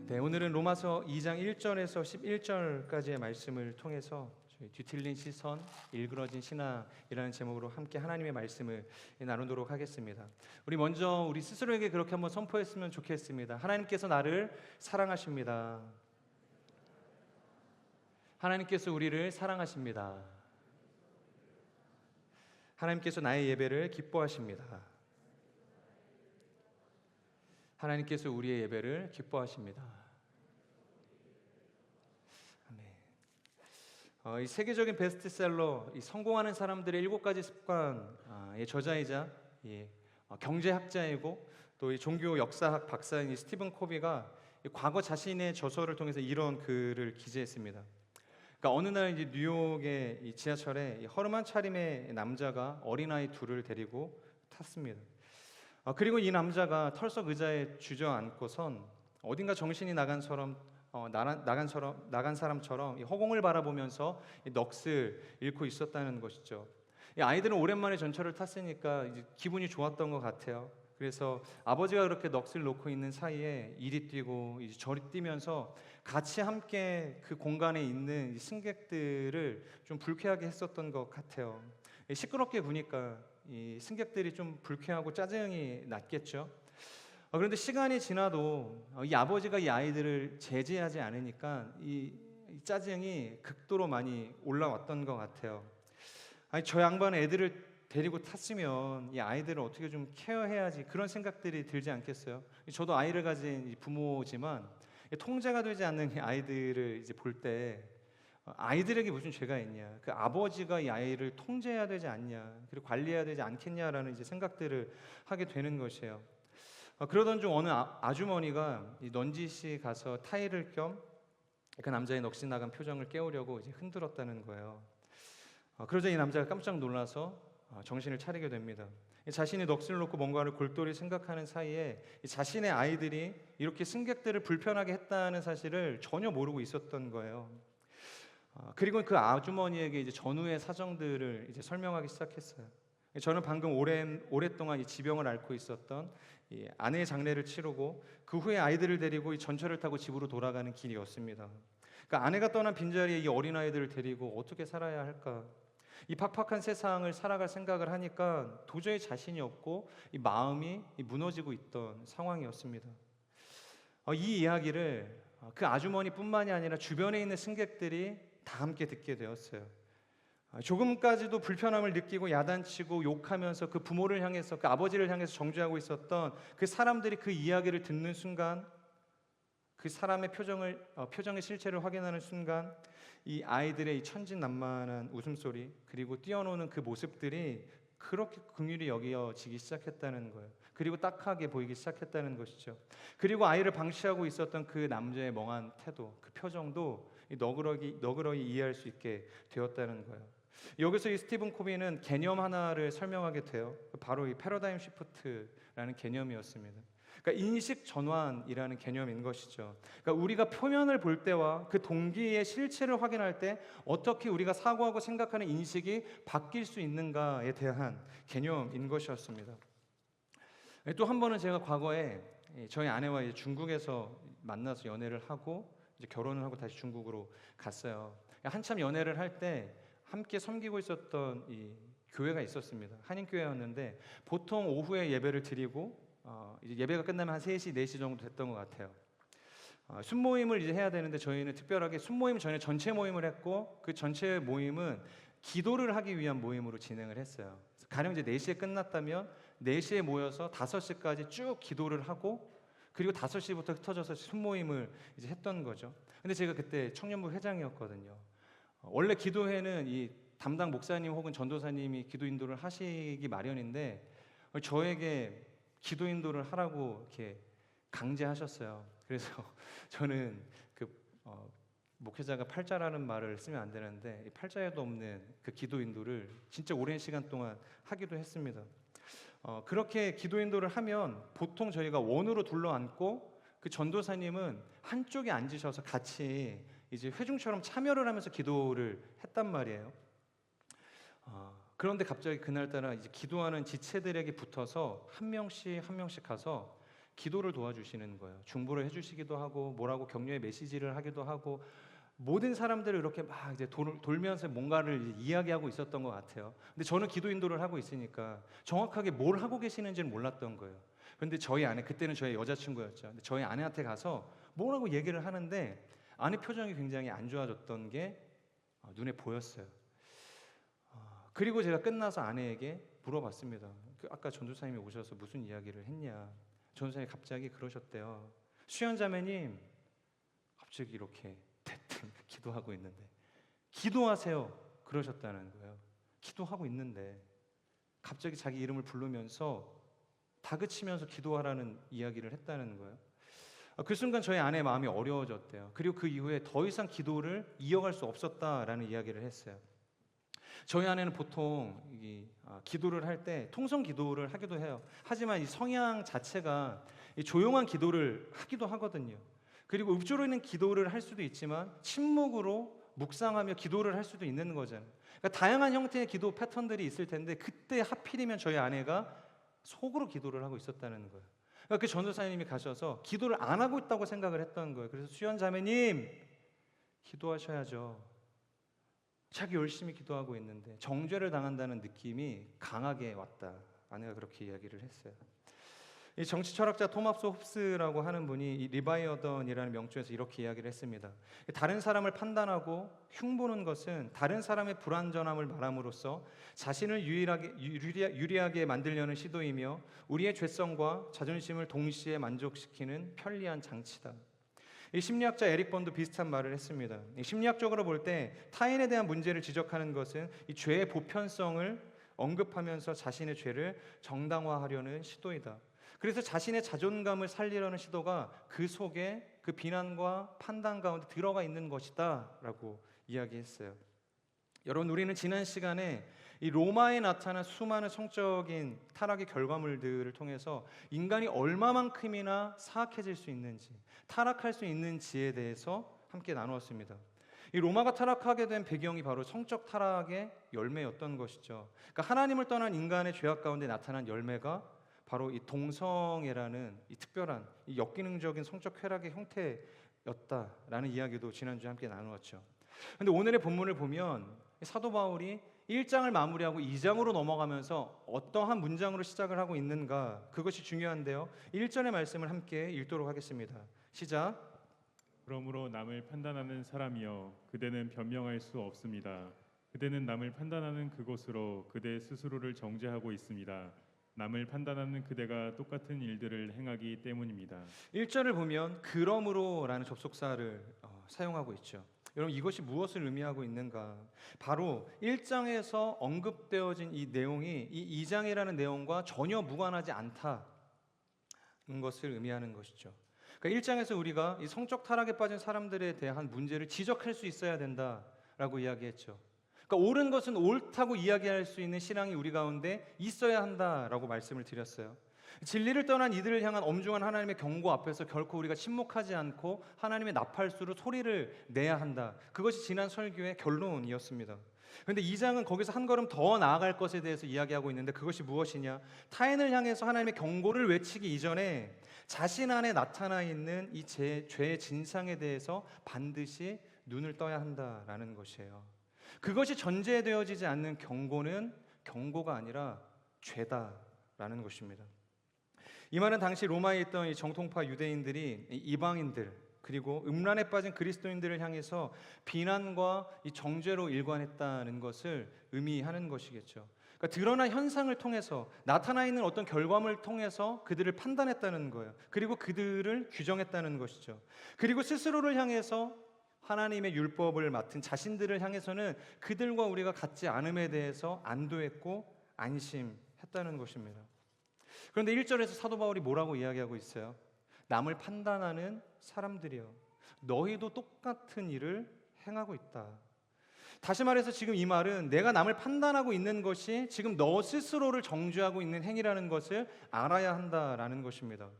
네, 오늘은 로마서 2장 1절에서 11절까지의 말씀을 통해서 뒤틀린 시선, 일그러진 신앙이라는 제목으로 함께 하나님의 말씀을 나누도록 하겠습니다. 우리 스스로에게 그렇게 한번 선포했으면 좋겠습니다. 하나님께서 나를 사랑하십니다. 하나님께서 우리를 사랑하십니다. 하나님께서 나의 예배를 기뻐하십니다. 하나님께서 우리의 예배를 기뻐하십니다. 아멘. 이 세계적인 베스트셀러, 이 성공하는 사람들의 7가지 습관의 저자이자 경제학자이고 또 이 종교 역사학 박사인 이 스티븐 코비가 과거 자신의 저서를 통해서 이런 글을 기재했습니다. 그러니까 어느 날 이제 뉴욕의 이 지하철에 허름한 차림의 남자가 어린아이 둘을 데리고 탔습니다. 그리고 이 남자가 털썩 의자에 주저앉고선 어딘가 정신이 나간 사람처럼 이 허공을 바라보면서 이 넋을 잃고 있었다는 것이죠. 이 아이들은 오랜만에 전철을 탔으니까 이제 기분이 좋았던 것 같아요. 그래서 아버지가 그렇게 넋을 놓고 있는 사이에 이리 뛰고 이제 저리 뛰면서 같이 함께 그 공간에 있는 이 승객들을 좀 불쾌하게 했었던 것 같아요. 시끄럽게 구니까 이 승객들이 좀 불쾌하고 짜증이 났겠죠. 그런데 시간이 지나도 이 아버지가 이 아이들을 제지하지 않으니까 이 짜증이 극도로 많이 올라왔던 것 같아요. 아니, 저 양반은 애들을 데리고 탔으면 이 아이들을 어떻게 좀 케어해야지, 그런 생각들이 들지 않겠어요? 저도 아이를 가진 부모지만 통제가 되지 않는 이 아이들을 이제 볼 때 아이들에게 무슨 죄가 있냐, 그 아버지가 이 아이를 통제해야 되지 않냐, 그리고 관리해야 되지 않겠냐라는 이제 생각들을 하게 되는 것이에요. 그러던 중 어느 아주머니가 이 넌지시 가서 타일을 겸 그 남자의 넋이 나간 표정을 깨우려고 이제 흔들었다는 거예요. 그러자 이 남자가 깜짝 놀라서 정신을 차리게 됩니다. 자신이 넋을 놓고 뭔가를 골똘히 생각하는 사이에 자신의 아이들이 이렇게 승객들을 불편하게 했다는 사실을 전혀 모르고 있었던 거예요. 그리고 그 아주머니에게 이제 전후의 사정들을 이제 설명하기 시작했어요. 저는 방금 오랫동안 이 지병을 앓고 있었던 이 아내의 장례를 치르고 그 후에 아이들을 데리고 이 전철을 타고 집으로 돌아가는 길이었습니다. 그러니까 아내가 떠난 빈자리에 이 어린아이들을 데리고 어떻게 살아야 할까? 이 팍팍한 세상을 살아갈 생각을 하니까 도저히 자신이 없고 이 마음이 무너지고 있던 상황이었습니다. 이 이야기를 그 아주머니뿐만이 아니라 주변에 있는 승객들이 다 함께 듣게 되었어요. 조금까지도 불편함을 느끼고 야단치고 욕하면서 그 부모를 향해서, 그 아버지를 향해서 정죄하고 있었던 그 사람들이 그 이야기를 듣는 순간, 그 사람의 표정의 실체를 확인하는 순간, 이 아이들의 이 천진난만한 웃음소리 그리고 뛰어노는 그 모습들이 그렇게 긍휼히 여겨지기 시작했다는 거예요. 그리고 딱하게 보이기 시작했다는 것이죠. 그리고 아이를 방치하고 있었던 그 남자의 멍한 태도, 그 표정도 너그러이 이해할 수 있게 되었다는 거예요. 여기서 이 스티븐 코비는 개념 하나를 설명하게 돼요. 바로 이 패러다임 시프트라는 개념이었습니다. 그러니까 인식 전환이라는 개념인 것이죠. 그러니까 우리가 표면을 볼 때와 그 동기의 실체를 확인할 때 어떻게 우리가 사고하고 생각하는 인식이 바뀔 수 있는가에 대한 개념인 것이었습니다. 또 한 번은 제가 과거에 저희 아내와 이제 중국에서 만나서 연애를 하고 이제 결혼을 하고 다시 중국으로 갔어요. 한참 연애를 할 때 함께 섬기고 있었던 이 교회가 있었습니다. 한인교회였는데 보통 오후에 예배를 드리고 이제 예배가 끝나면 한 3시, 4시 정도 됐던 것 같아요. 순모임을 이제 해야 되는데 저희는 특별하게 순모임 전에 전체 모임을 했고 그 전체 모임은 기도를 하기 위한 모임으로 진행을 했어요. 가령 이제 4시에 끝났다면 4시에 모여서 5시까지 쭉 기도를 하고 그리고 5시부터 흩어져서 순모임을 이제 했던 거죠. 근데 제가 그때 청년부 회장이었거든요. 원래 기도회는 이 담당 목사님 혹은 전도사님이 기도 인도를 하시기 마련인데 저에게 기도 인도를 하라고 이렇게 강제하셨어요. 그래서 저는 목회자가 팔자라는 말을 쓰면 안 되는데 이 팔자에도 없는 그 기도 인도를 진짜 오랜 시간 동안 하기도 했습니다. 그렇게 기도 인도를 하면 보통 저희가 원으로 둘러앉고 그 전도사님은 한쪽에 앉으셔서 같이 이제 회중처럼 참여를 하면서 기도를 했단 말이에요. 그런데 갑자기 그날따라 이제 기도하는 지체들에게 붙어서 한 명씩 가서 기도를 도와주시는 거예요. 중보를 해주시기도 하고 뭐라고 격려의 메시지를 하기도 하고 모든 사람들을 이렇게 막 이제 돌면서 뭔가를 이야기하고 있었던 것 같아요. 근데 저는 기도 인도를 하고 있으니까 정확하게 뭘 하고 계시는지는 몰랐던 거예요. 그런데 저희 아내, 그때는 저희 여자친구였죠. 근데 저희 아내한테 가서 뭐라고 얘기를 하는데 아내 표정이 굉장히 안 좋아졌던 게 눈에 보였어요. 그리고 제가 끝나서 아내에게 물어봤습니다. 아까 전도사님이 오셔서 무슨 이야기를 했냐. 전도사님이 갑자기 그러셨대요. 수연자매님, 갑자기 이렇게 대뜸 기도하고 있는데 기도하세요 그러셨다는 거예요. 기도하고 있는데 갑자기 자기 이름을 부르면서 다그치면서 기도하라는 이야기를 했다는 거예요. 그 순간 저희 아내의 마음이 어려워졌대요. 그리고 그 이후에 더 이상 기도를 이어갈 수 없었다라는 이야기를 했어요. 저희 아내는 보통 기도를 할 때 통성 기도를 하기도 해요. 하지만 이 성향 자체가 이 조용한 기도를 하기도 하거든요. 그리고 읊조리는 기도를 할 수도 있지만 침묵으로 묵상하며 기도를 할 수도 있는 거잖아요. 그러니까 다양한 형태의 기도 패턴들이 있을 텐데 그때 하필이면 저희 아내가 속으로 기도를 하고 있었다는 거예요. 그러니까 그 전도사님이 가셔서 기도를 안 하고 있다고 생각을 했던 거예요. 그래서 수연 자매님 기도하셔야죠. 자기 열심히 기도하고 있는데 정죄를 당한다는 느낌이 강하게 왔다. 아내가 그렇게 이야기를 했어요. 이 정치 철학자 토마스 홉스라고 하는 분이 이 리바이어던이라는 명著에서 이렇게 이야기를 했습니다. 다른 사람을 판단하고 흉보는 것은 다른 사람의 불완전함을 말함으로써 자신을 유리하게 만들려는 시도이며 우리의 죄성과 자존심을 동시에 만족시키는 편리한 장치다. 이 심리학자 에릭 번도 비슷한 말을 했습니다. 심리학적으로 볼 때 타인에 대한 문제를 지적하는 것은 이 죄의 보편성을 언급하면서 자신의 죄를 정당화하려는 시도이다. 그래서 자신의 자존감을 살리려는 시도가 그 속에 그 비난과 판단 가운데 들어가 있는 것이다 라고 이야기했어요. 여러분, 우리는 지난 시간에 이 로마에 나타난 수많은 성적인 타락의 결과물들을 통해서 인간이 얼마만큼이나 사악해질 수 있는지, 타락할 수 있는지에 대해서 함께 나누었습니다. 이 로마가 타락하게 된 배경이 바로 성적 타락의 열매였던 것이죠. 그러니까 하나님을 떠난 인간의 죄악 가운데 나타난 열매가 바로 이 동성애라는 이 특별한 이 역기능적인 성적 쾌락의 형태였다라는 이야기도 지난주에 함께 나누었죠. 그런데 오늘의 본문을 보면 사도 바울이 1장을 마무리하고 2장으로 넘어가면서 어떠한 문장으로 시작을 하고 있는가, 그것이 중요한데요. 1절의 말씀을 함께 읽도록 하겠습니다. 시작. 그러므로 남을 판단하는 사람이여 그대는 변명할 수 없습니다. 그대는 남을 판단하는 그것으로 그대 스스로를 정죄하고 있습니다. 남을 판단하는 그대가 똑같은 일들을 행하기 때문입니다. 1절을 보면 그러므로라는 접속사를 사용하고 있죠. 여러분, 이것이 무엇을 의미하고 있는가? 바로 1장에서 언급되어진 이 내용이 이 2장이라는 내용과 전혀 무관하지 않다는 것을 의미하는 것이죠. 그러니까 1장에서 우리가 이 성적 타락에 빠진 사람들에 대한 문제를 지적할 수 있어야 된다라고 이야기했죠. 그러니까 옳은 것은 옳다고 이야기할 수 있는 신앙이 우리 가운데 있어야 한다라고 말씀을 드렸어요. 진리를 떠난 이들을 향한 엄중한 하나님의 경고 앞에서 결코 우리가 침묵하지 않고 하나님의 나팔수로 소리를 내야 한다. 그것이 지난 설교의 결론이었습니다. 그런데 2장은 거기서 한 걸음 더 나아갈 것에 대해서 이야기하고 있는데 그것이 무엇이냐? 타인을 향해서 하나님의 경고를 외치기 이전에 자신 안에 나타나 있는 이 죄의 진상에 대해서 반드시 눈을 떠야 한다라는 것이에요. 그것이 전제되어지지 않는 경고는 경고가 아니라 죄다라는 것입니다. 이 말은 당시 로마에 있던 이 정통파 유대인들이 이방인들 그리고 음란에 빠진 그리스도인들을 향해서 비난과 이 정죄로 일관했다는 것을 의미하는 것이겠죠. 그러니까 드러난 현상을 통해서 나타나 있는 어떤 결과물을 통해서 그들을 판단했다는 거예요. 그리고 그들을 규정했다는 것이죠. 그리고 스스로를 향해서 하나님의 율법을 맡은 자신들을 향해서는 그들과 우리가 같지 않음에 대해서 안도했고 안심했다는 것입니다. 그런데 1절에서 사도 바울이 뭐라고 이야기하고 있어요? 남을 판단하는 사람들이여, 너희도 똑같은 일을 행하고 있다. 다시 말해서 지금 이 말은 내가 남을 판단하고 있는 것이 지금 너 스스로를 정죄하고 있는 행위라는 것을 알아야 한다라는 것입니다.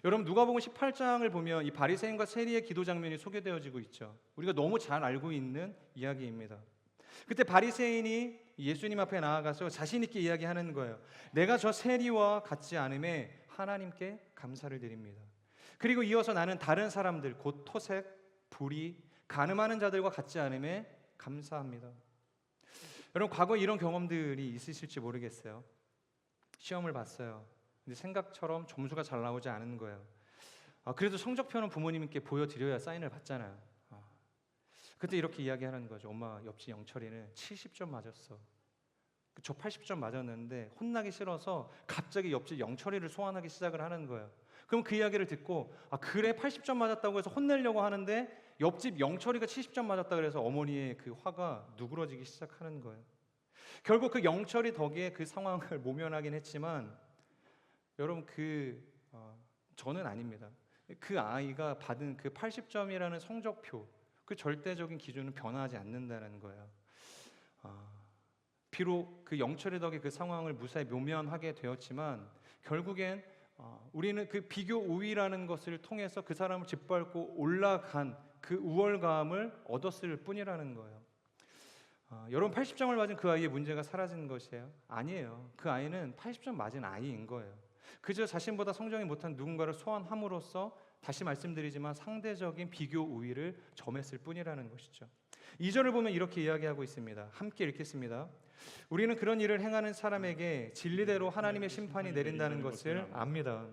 여러분, 누가복음 18장을 보면 이 바리새인과 세리의 기도 장면이 소개되어지고 있죠. 우리가 너무 잘 알고 있는 이야기입니다. 그때 바리새인이 예수님 앞에 나아가서 자신 있게 이야기하는 거예요. 내가 저 세리와 같지 않음에 하나님께 감사를 드립니다. 그리고 이어서 나는 다른 사람들 곧 토색, 불의, 간음하는 자들과 같지 않음에 감사합니다. 여러분 과거에 이런 경험들이 있으실지 모르겠어요. 시험을 봤어요. 근데 생각처럼 점수가 잘 나오지 않은 거예요. 그래도 성적표는 부모님께 보여드려야 사인을 받잖아요. 그때 이렇게 이야기하는 거죠. 엄마, 옆집 영철이는 70점 맞았어. 저 80점 맞았는데 혼나기 싫어서 갑자기 옆집 영철이를 소환하기 시작을 하는 거예요. 그럼 그 이야기를 듣고 그래 80점 맞았다고 해서 혼내려고 하는데 옆집 영철이가 70점 맞았다 그래서 어머니의 그 화가 누그러지기 시작하는 거예요. 결국 그 영철이 덕에 그 상황을 모면하긴 했지만 여러분 저는 아닙니다. 그 아이가 받은 그 80점이라는 성적표 그 절대적인 기준은 변화하지 않는다는 거예요. 비록 그 영철의 덕에 그 상황을 무사히 묘면하게 되었지만 결국엔 우리는 그 비교 우위라는 것을 통해서 그 사람을 짓밟고 올라간 그 우월감을 얻었을 뿐이라는 거예요. 여러분 80점을 맞은 그 아이의 문제가 사라진 것이에요? 아니에요. 그 아이는 80점 맞은 아이인 거예요. 그저 자신보다 성적이 못한 누군가를 소환함으로써 다시 말씀드리지만 상대적인 비교 우위를 점했을 뿐이라는 것이죠. 2절을 보면 이렇게 이야기하고 있습니다. 함께 읽겠습니다. 우리는 그런 일을 행하는 사람에게 진리대로 하나님의 심판이 내린다는 것을 압니다.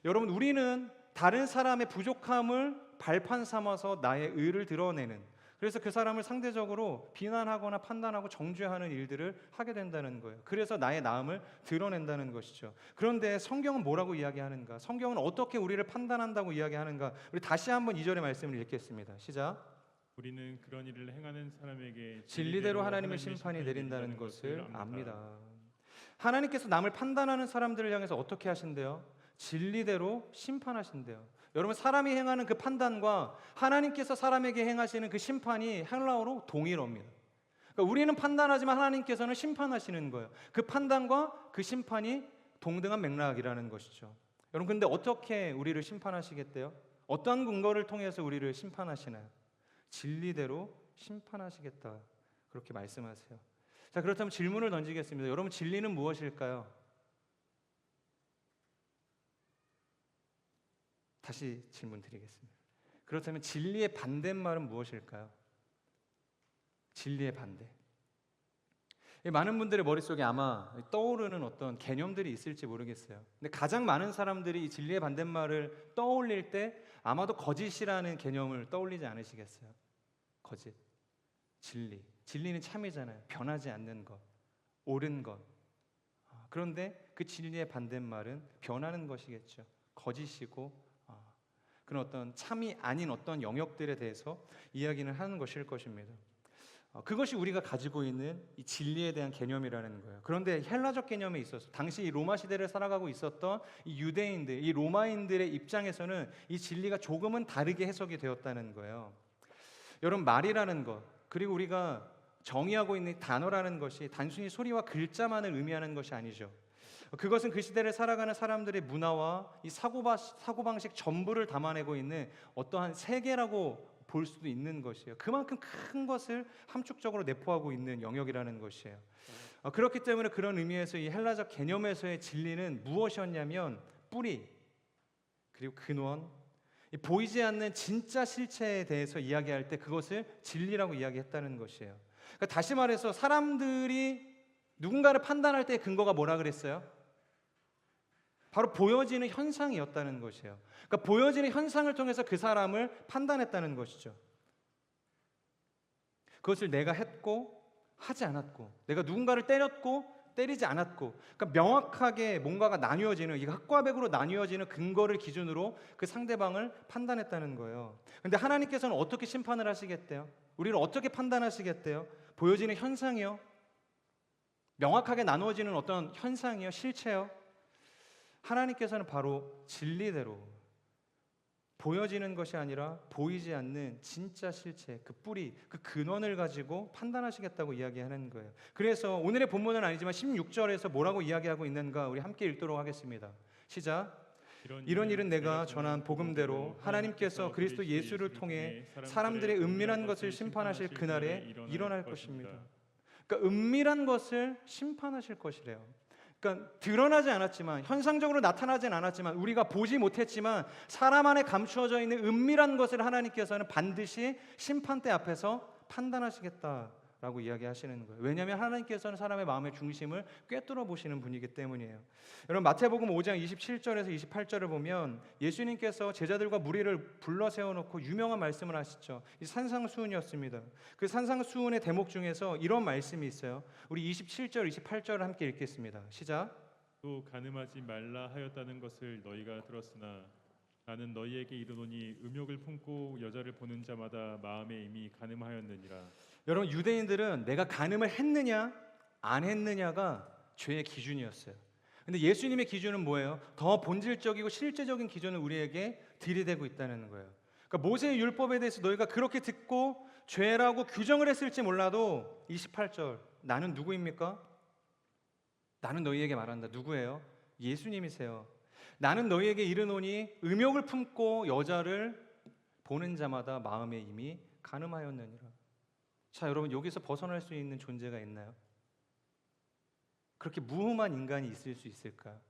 여러분 우리는 다른 사람의 부족함을 발판 삼아서 나의 의를 드러내는, 그래서 그 사람을 상대적으로 비난하거나 판단하고 정죄하는 일들을 하게 된다는 거예요. 그래서 나의 나음을 드러낸다는 것이죠. 그런데 성경은 뭐라고 이야기하는가? 성경은 어떻게 우리를 판단한다고 이야기하는가? 우리 다시 한번 2절의 말씀을 읽겠습니다. 시작. 우리는 그런 일을 행하는 사람에게 진리대로 하나님의 심판이 내린다는 것을 압니다. 하나님께서 남을 판단하는 사람들을 향해서 어떻게 하신대요? 진리대로 심판하신대요. 여러분 사람이 행하는 그 판단과 하나님께서 사람에게 행하시는 그 심판이 헬라어로 동일어입니다. 그러니까 우리는 판단하지만 하나님께서는 심판하시는 거예요. 그 판단과 그 심판이 동등한 맥락이라는 것이죠. 여러분 근데 어떻게 우리를 심판하시겠대요? 어떤 근거를 통해서 우리를 심판하시나요? 진리대로 심판하시겠다 그렇게 말씀하세요. 자 그렇다면 질문을 던지겠습니다. 여러분 진리는 무엇일까요? 다시 질문 드리겠습니다. 그렇다면 진리의 반대말은 무엇일까요? 진리의 반대. 많은 분들의 머릿속에 아마 떠오르는 어떤 개념들이 있을지 모르겠어요. 근데 가장 많은 사람들이 이 진리의 반대말을 떠올릴 때 아마도 거짓이라는 개념을 떠올리지 않으시겠어요? 거짓, 진리. 진리는 참이잖아요. 변하지 않는 것, 옳은 것. 그런데 그 진리의 반대말은 변하는 것이겠죠. 거짓이고 그런 어떤 참이 아닌 어떤 영역들에 대해서 이야기는 하는 것일 것입니다. 그것이 우리가 가지고 있는 이 진리에 대한 개념이라는 거예요. 그런데 헬라적 개념에 있어서 당시 이 로마 시대를 살아가고 있었던 이 유대인들, 이 로마인들의 입장에서는 이 진리가 조금은 다르게 해석이 되었다는 거예요. 여러분 말이라는 것, 그리고 우리가 정의하고 있는 단어라는 것이 단순히 소리와 글자만을 의미하는 것이 아니죠. 그것은 그 시대를 살아가는 사람들의 문화와 이 사고방식 전부를 담아내고 있는 어떠한 세계라고 볼 수도 있는 것이에요. 그만큼 큰 것을 함축적으로 내포하고 있는 영역이라는 것이에요. 그렇기 때문에 그런 의미에서 이 헬라적 개념에서의 진리는 무엇이었냐면 뿌리, 그리고 근원, 보이지 않는 진짜 실체에 대해서 이야기할 때 그것을 진리라고 이야기했다는 것이에요. 그러니까 다시 말해서 사람들이 누군가를 판단할 때 근거가 뭐라 그랬어요? 바로 보여지는 현상이었다는 것이에요. 그러니까 보여지는 현상을 통해서 그 사람을 판단했다는 것이죠. 그것을 내가 했고 하지 않았고, 내가 누군가를 때렸고 때리지 않았고, 그러니까 명확하게 뭔가가 나뉘어지는, 이 흑과백으로 나뉘어지는 근거를 기준으로 그 상대방을 판단했다는 거예요. 그런데 하나님께서는 어떻게 심판을 하시겠대요? 우리를 어떻게 판단하시겠대요? 보여지는 현상이요? 명확하게 나누어지는 어떤 현상이요? 실체요? 하나님께서는 바로 진리대로 보여지는 것이 아니라 보이지 않는 진짜 실체, 그 뿌리, 그 근원을 가지고 판단하시겠다고 이야기하는 거예요. 그래서 오늘의 본문은 아니지만 16절에서 뭐라고 이야기하고 있는가 우리 함께 읽도록 하겠습니다. 시작. 이런 일은 내가 전한 복음대로 하나님께서 그리스도 예수를 통해 사람들의 은밀한 것을 심판하실 그날에 일어날 것입니다. 그러니까 은밀한 것을 심판하실 것이래요. 그러니까 드러나지 않았지만, 현상적으로 나타나진 않았지만, 우리가 보지 못했지만 사람 안에 감추어져 있는 은밀한 것을 하나님께서는 반드시 심판대 앞에서 판단하시겠다라고 이야기하시는 거예요. 왜냐하면 하나님께서는 사람의 마음의 중심을 꿰뚫어 보시는 분이기 때문이에요. 여러분, 마태복음 5장 27절에서 28절을 보면 예수님께서 제자들과 무리를 불러 세워놓고 유명한 말씀을 하시죠. 이 산상수훈이었습니다. 그 산상수훈의 대목 중에서 이런 말씀이 있어요. 우리 27절, 28절을 함께 읽겠습니다. 시작. 또 가늠하지 말라 하였다는 것을 너희가 들었으나 나는 너희에게 이르노니 음욕을 품고 여자를 보는 자마다 마음에 이미 가늠하였느니라. 여러분, 유대인들은 내가 간음을 했느냐 안 했느냐가 죄의 기준이었어요. 근데 예수님의 기준은 뭐예요? 더 본질적이고 실제적인 기준을 우리에게 들이대고 있다는 거예요. 그러니까 모세의 율법에 대해서 너희가 그렇게 듣고 죄라고 규정을 했을지 몰라도 28절, 나는 누구입니까? 나는 너희에게 말한다. 누구예요? 예수님이세요. 나는 너희에게 이르노니 음욕을 품고 여자를 보는 자마다 마음에 이미 간음하였느니라. 자, 여러분, 여기서 벗어날 수 있는 존재가 있나요? 그렇게 무흠한 인간이 있을 수 있을까요?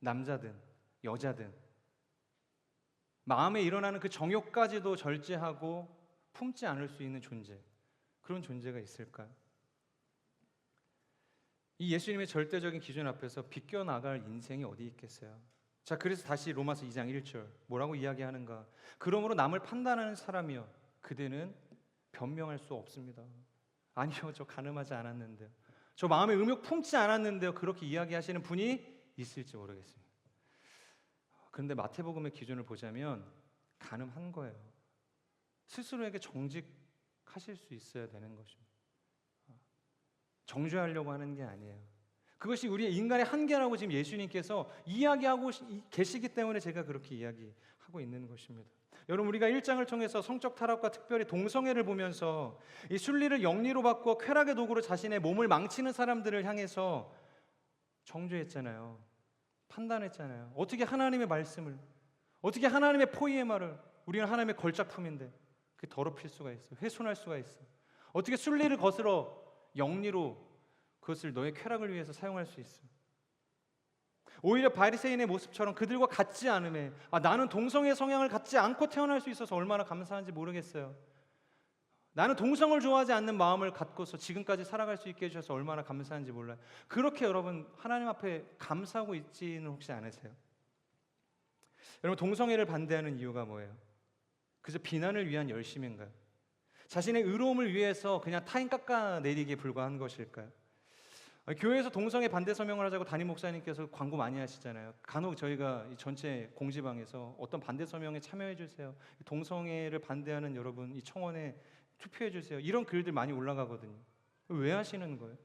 남자든 여자든 마음에 일어나는 그 정욕까지도 절제하고 품지 않을 수 있는 존재, 그런 존재가 있을까요? 이 예수님의 절대적인 기준 앞에서 비껴나갈 인생이 어디 있겠어요? 자, 그래서 다시 로마서 2장 1절 뭐라고 이야기하는가? 그러므로 남을 판단하는 사람이여 그대는 변명할 수 없습니다. 아니요, 저 간음하지 않았는데요, 저 마음에 음욕 품지 않았는데요, 그렇게 이야기하시는 분이 있을지 모르겠습니다. 그런데 마태복음의 기준을 보자면 간음한 거예요. 스스로에게 정직하실 수 있어야 되는 것입니다. 정죄하려고 하는 게 아니에요. 그것이 우리의 인간의 한계라고 지금 예수님께서 이야기하고 계시기 때문에 제가 그렇게 이야기하고 있는 것입니다. 여러분, 우리가 1장을 통해서 성적 타락과 특별히 동성애를 보면서 이 순리를 영리로 바꾸어 쾌락의 도구로 자신의 몸을 망치는 사람들을 향해서 정죄했잖아요. 판단했잖아요. 어떻게 하나님의 말씀을, 어떻게 하나님의 포이에마를, 우리는 하나님의 걸작품인데 그게 더럽힐 수가 있어, 훼손할 수가 있어. 어떻게 순리를 거스러 영리로 그것을 너의 쾌락을 위해서 사용할 수 있어. 오히려 바리새인의 모습처럼 그들과 같지 않음에 나는 동성애 성향을 갖지 않고 태어날 수 있어서 얼마나 감사한지 모르겠어요. 나는 동성을 좋아하지 않는 마음을 갖고서 지금까지 살아갈 수 있게 해주셔서 얼마나 감사한지 몰라요. 그렇게 여러분 하나님 앞에 감사하고 있지는 혹시 않으세요? 여러분, 동성애를 반대하는 이유가 뭐예요? 그저 비난을 위한 열심인가요? 자신의 의로움을 위해서 그냥 타인 깎아내리기에 불과한 것일까요? 교회에서 동성애 반대 서명을 하자고 담임 목사님께서 광고 많이 하시잖아요. 간혹 저희가 이 전체 공지방에서 어떤 반대 서명에 참여해 주세요, 동성애를 반대하는 여러분 이 청원에 투표해 주세요, 이런 글들 많이 올라가거든요. 왜 하시는 거예요?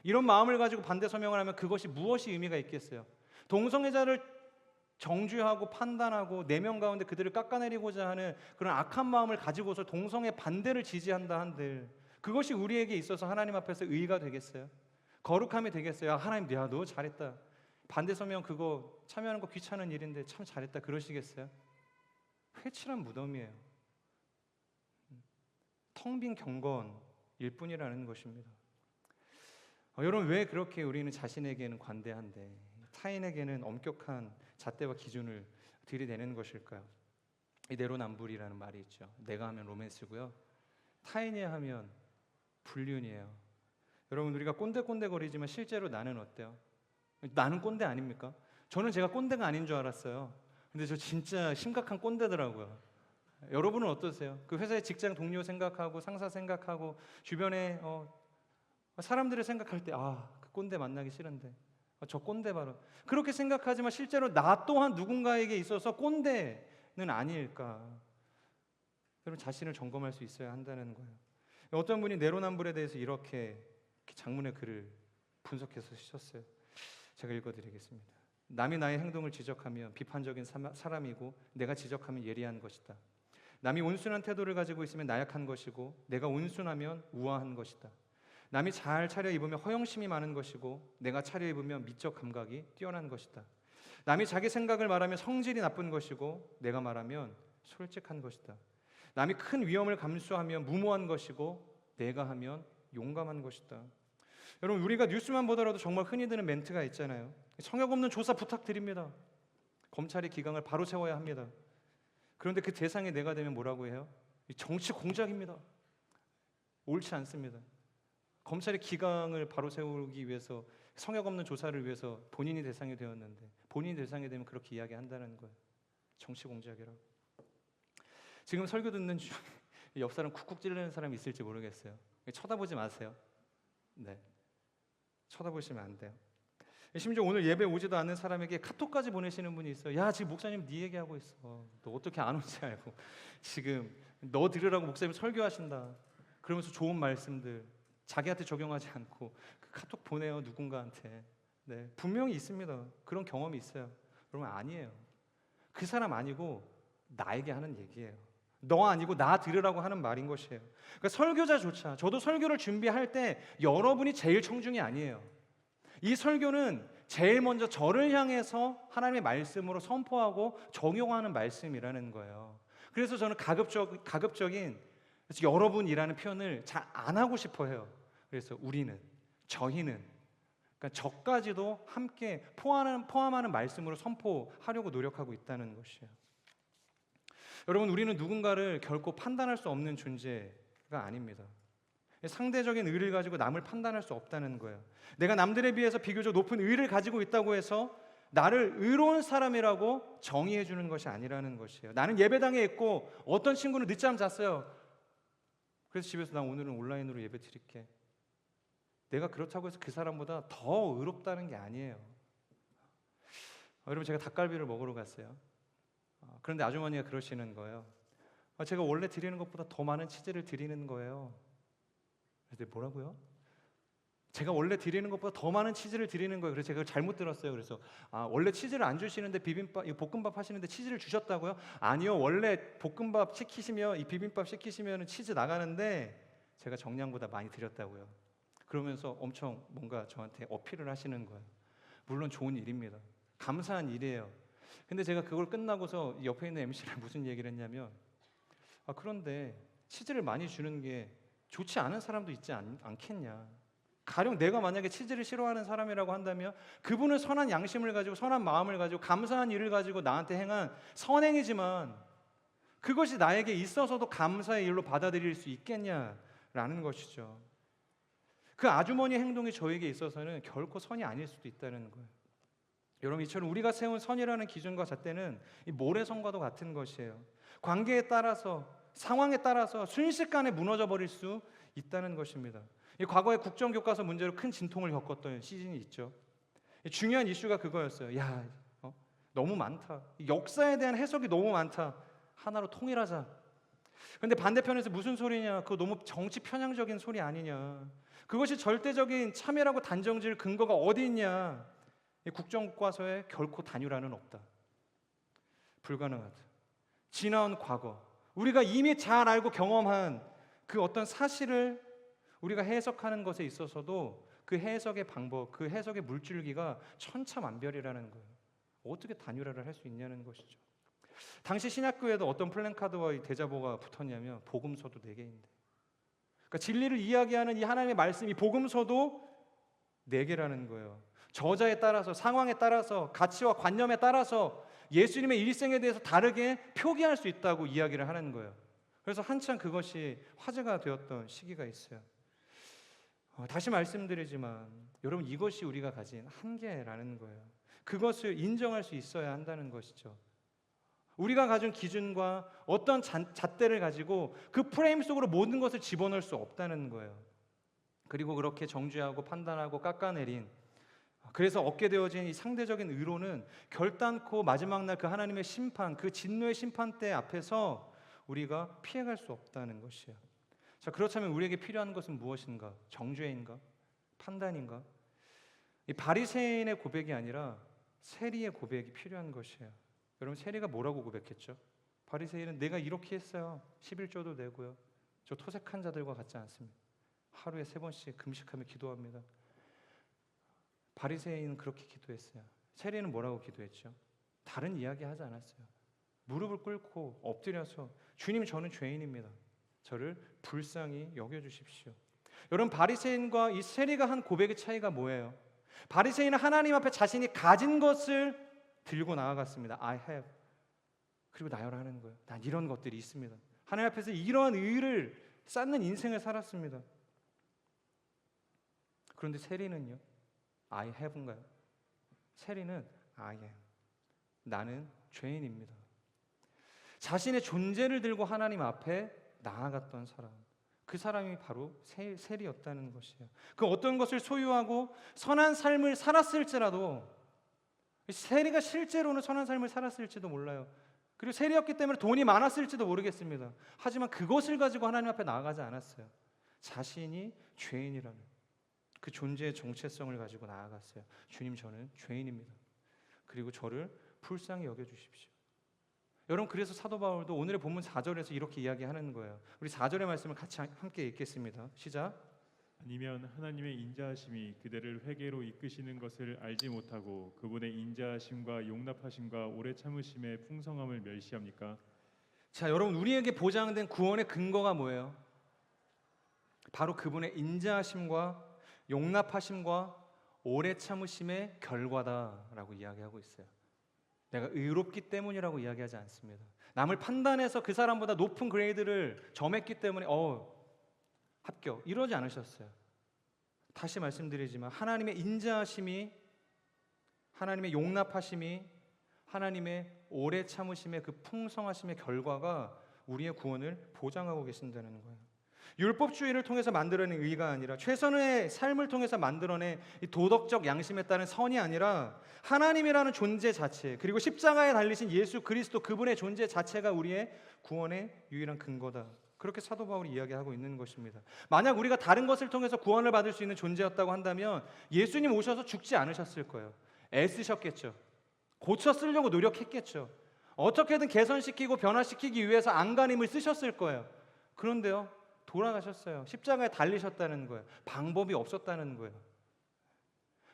이런 마음을 가지고 반대 서명을 하면 그것이 무엇이 의미가 있겠어요? 동성애자를 정죄하고 판단하고 내면 가운데 그들을 깎아내리고자 하는 그런 악한 마음을 가지고서 동성애 반대를 지지한다 한들 그것이 우리에게 있어서 하나님 앞에서 의의가 되겠어요? 거룩함이 되겠어요? 하나님, 야, 너 잘했다, 반대 서명 그거 참여하는 거 귀찮은 일인데 참 잘했다, 그러시겠어요? 회칠한 무덤이에요. 텅 빈 경건일 뿐이라는 것입니다. 여러분, 왜 그렇게 우리는 자신에게는 관대한데 타인에게는 엄격한 잣대와 기준을 들이대는 것일까요? 이 내로남불이라는 말이 있죠. 내가 하면 로맨스고요, 타인이 하면 불륜이에요. 여러분, 우리가 꼰대꼰대 거리지만 실제로 나는 어때요? 나는 꼰대 아닙니까? 저는 제가 꼰대가 아닌 줄 알았어요. 근데 저 진짜 심각한 꼰대더라고요. 여러분은 어떠세요? 그 회사의 직장 동료 생각하고 상사 생각하고 주변에 사람들을 생각할 때 그 꼰대 만나기 싫은데 저 꼰대 바로 그렇게 생각하지만 실제로 나 또한 누군가에게 있어서 꼰대는 아닐까? 여러분, 자신을 점검할 수 있어야 한다는 거예요. 어떤 분이 내로남불에 대해서 이렇게 장문의 글을 분석해서 쓰셨어요. 제가 읽어드리겠습니다. 남이 나의 행동을 지적하면 비판적인 사람이고 내가 지적하면 예리한 것이다. 남이 온순한 태도를 가지고 있으면 나약한 것이고 내가 온순하면 우아한 것이다. 남이 잘 차려입으면 허영심이 많은 것이고 내가 차려입으면 미적 감각이 뛰어난 것이다. 남이 자기 생각을 말하면 성질이 나쁜 것이고 내가 말하면 솔직한 것이다. 남이 큰 위험을 감수하면 무모한 것이고 내가 하면 용감한 것이다. 여러분, 우리가 뉴스만 보더라도 정말 흔히 드는 멘트가 있잖아요. 성역 없는 조사 부탁드립니다. 검찰이 기강을 바로 세워야 합니다. 그런데 그 대상이 내가 되면 뭐라고 해요? 정치 공작입니다. 옳지 않습니다. 검찰이 기강을 바로 세우기 위해서 성역 없는 조사를 위해서 본인이 대상이 되었는데 본인이 대상이 되면 그렇게 이야기한다는 거예요. 정치 공작이라고. 지금 설교 듣는 중에 옆 사람 쿡쿡 찌르는 사람이 있을지 모르겠어요. 쳐다보지 마세요. 네, 쳐다보시면 안 돼요. 심지어 오늘 예배 오지도 않는 사람에게 카톡까지 보내시는 분이 있어요. 야, 지금 목사님 네 얘기하고 있어. 너 어떻게 안 오지 알고 지금 너 들으라고 목사님 설교하신다. 그러면서 좋은 말씀들 자기한테 적용하지 않고 그 카톡 보내요, 누군가한테. 네, 분명히 있습니다. 그런 경험이 있어요. 여러분, 아니에요. 그 사람 아니고 나에게 하는 얘기예요. 너 아니고 나 들으라고 하는 말인 것이에요. 그러니까 설교자조차, 저도 설교를 준비할 때 여러분이 제일 청중이 아니에요. 이 설교는 제일 먼저 저를 향해서 하나님의 말씀으로 선포하고 적용하는 말씀이라는 거예요. 그래서 저는 가급적인 여러분이라는 표현을 잘 안 하고 싶어 해요. 그래서 우리는, 저희는, 그러니까 저까지도 함께 포함하는 말씀으로 선포하려고 노력하고 있다는 것이에요. 여러분, 우리는 누군가를 결코 판단할 수 없는 존재가 아닙니다. 상대적인 의를 가지고 남을 판단할 수 없다는 거예요. 내가 남들에 비해서 비교적 높은 의를 가지고 있다고 해서 나를 의로운 사람이라고 정의해 주는 것이 아니라는 것이에요. 나는 예배당에 있고 어떤 친구는 늦잠 잤어요. 그래서 집에서 나 오늘은 온라인으로 예배 드릴게. 내가 그렇다고 해서 그 사람보다 더 의롭다는 게 아니에요. 여러분, 제가 닭갈비를 먹으러 갔어요. 그런데 아주머니가 그러시는 거예요. 제가 원래 드리는 것보다 더 많은 치즈를 드리는 거예요. 그래서 뭐라고요? 제가 원래 드리는 것보다 더 많은 치즈를 드리는 거예요. 그래서 제가 잘못 들었어요. 그래서 원래 치즈를 안 주시는데 볶음밥 하시는데 치즈를 주셨다고요? 아니요, 원래 볶음밥 시키시면 이 비빔밥 시키시면 치즈 나가는데 제가 정량보다 많이 드렸다고요. 그러면서 엄청 뭔가 저한테 어필을 하시는 거예요. 물론 좋은 일입니다. 감사한 일이에요. 근데 제가 그걸 끝나고서 옆에 있는 MC랑 무슨 얘기를 했냐면 그런데 치즈를 많이 주는 게 좋지 않은 사람도 있지 않겠냐. 가령 내가 만약에 치즈를 싫어하는 사람이라고 한다면 그분은 선한 양심을 가지고 선한 마음을 가지고 감사한 일을 가지고 나한테 행한 선행이지만 그것이 나에게 있어서도 감사의 일로 받아들일 수 있겠냐라는 것이죠. 그 아주머니 행동이 저에게 있어서는 결코 선이 아닐 수도 있다는 거예요. 여러분, 이처럼 우리가 세운 선이라는 기준과 잣대는 이 모래성과도 같은 것이에요. 관계에 따라서, 상황에 따라서 순식간에 무너져 버릴 수 있다는 것입니다. 이 과거에 국정교과서 문제로 큰 진통을 겪었던 시즌이 있죠. 중요한 이슈가 그거였어요. 너무 많다. 역사에 대한 해석이 너무 많다. 하나로 통일하자. 그런데 반대편에서 무슨 소리냐? 그거 너무 정치 편향적인 소리 아니냐? 그것이 절대적인 참여라고 단정지을 근거가 어디 있냐? 국정교과서에 결코 단일화는 없다. 불가능하다. 지나온 과거, 우리가 이미 잘 알고 경험한 그 어떤 사실을 우리가 해석하는 것에 있어서도 그 해석의 방법, 그 해석의 물줄기가 천차만별이라는 거예요. 어떻게 단일화를 할 수 있냐는 것이죠. 당시 신약교회도 어떤 플랜카드와 이 대자보가 붙었냐면 복음서도 4개인데, 그러니까 진리를 이야기하는 이 하나님의 말씀이 복음서도 4개라는 거예요. 저자에 따라서, 상황에 따라서, 가치와 관념에 따라서 예수님의 일생에 대해서 다르게 표기할 수 있다고 이야기를 하는 거예요. 그래서 한참 그것이 화제가 되었던 시기가 있어요. 다시 말씀드리지만 여러분, 이것이 우리가 가진 한계라는 거예요. 그것을 인정할 수 있어야 한다는 것이죠. 우리가 가진 기준과 어떤 잣대를 가지고 그 프레임 속으로 모든 것을 집어넣을 수 없다는 거예요. 그리고 그렇게 정죄하고 판단하고 깎아내린, 그래서 얻게 되어진 이 상대적인 의로는 결단코 마지막 날 그 하나님의 심판, 그 진노의 심판대 앞에서 우리가 피해갈 수 없다는 것이에요. 자, 그렇다면 우리에게 필요한 것은 무엇인가? 정죄인가? 판단인가? 이 바리새인의 고백이 아니라 세리의 고백이 필요한 것이에요. 여러분, 세리가 뭐라고 고백했죠? 바리새인은 내가 이렇게 했어요. 11조도 내고요. 저 토색한 자들과 같지 않습니다. 하루에 3번씩 금식하며 기도합니다. 바리새인은 그렇게 기도했어요. 세리는 뭐라고 기도했죠? 다른 이야기 하지 않았어요. 무릎을 꿇고 엎드려서 주님, 저는 죄인입니다. 저를 불쌍히 여겨주십시오. 여러분, 바리새인과 이 세리가 한 고백의 차이가 뭐예요? 바리새인은 하나님 앞에 자신이 가진 것을 들고 나아갔습니다. I have. 그리고 나열하는 거예요. 난 이런 것들이 있습니다. 하나님 앞에서 이러한 의를 쌓는 인생을 살았습니다. 그런데 세리는요, I have인가요? 세리는 I am. 나는 죄인입니다. 자신의 존재를 들고 하나님 앞에 나아갔던 사람, 그 사람이 바로 세리였다는 것이에요. 그 어떤 것을 소유하고 선한 삶을 살았을지라도, 세리가 실제로는 선한 삶을 살았을지도 몰라요. 그리고 세리였기 때문에 돈이 많았을지도 모르겠습니다. 하지만 그것을 가지고 하나님 앞에 나아가지 않았어요. 자신이 죄인이라는 그 존재의 정체성을 가지고 나아갔어요. 주님, 저는 죄인입니다. 그리고 저를 불쌍히 여겨주십시오. 여러분, 그래서 사도 바울도 오늘의 본문 4절에서 이렇게 이야기하는 거예요. 우리 4절의 말씀을 같이 함께 읽겠습니다. 시작. 아니면 하나님의 인자하심이 그대를 회개로 이끄시는 것을 알지 못하고 그분의 인자하심과 용납하심과 오래 참으심의 풍성함을 멸시합니까? 자, 여러분, 우리에게 보장된 구원의 근거가 뭐예요? 바로 그분의 인자하심과 용납하심과 오래 참으심의 결과다라고 이야기하고 있어요. 내가 의롭기 때문이라고 이야기하지 않습니다. 남을 판단해서 그 사람보다 높은 그레이드를 점했기 때문에 합격 이러지 않으셨어요. 다시 말씀드리지만 하나님의 인자하심이, 하나님의 용납하심이, 하나님의 오래 참으심의 그 풍성하심의 결과가 우리의 구원을 보장하고 계신다는 거예요. 율법주의를 통해서 만들어낸 의가 아니라, 최선의 삶을 통해서 만들어낸 이 도덕적 양심에 따른 선이 아니라, 하나님이라는 존재 자체, 그리고 십자가에 달리신 예수 그리스도 그분의 존재 자체가 우리의 구원의 유일한 근거다. 그렇게 사도 바울이 이야기하고 있는 것입니다. 만약 우리가 다른 것을 통해서 구원을 받을 수 있는 존재였다고 한다면 예수님 오셔서 죽지 않으셨을 거예요. 애쓰셨겠죠. 고쳐 쓰려고 노력했겠죠. 어떻게든 개선시키고 변화시키기 위해서 안간힘을 쓰셨을 거예요. 그런데요, 돌아가셨어요. 십자가에 달리셨다는 거예요. 방법이 없었다는 거예요.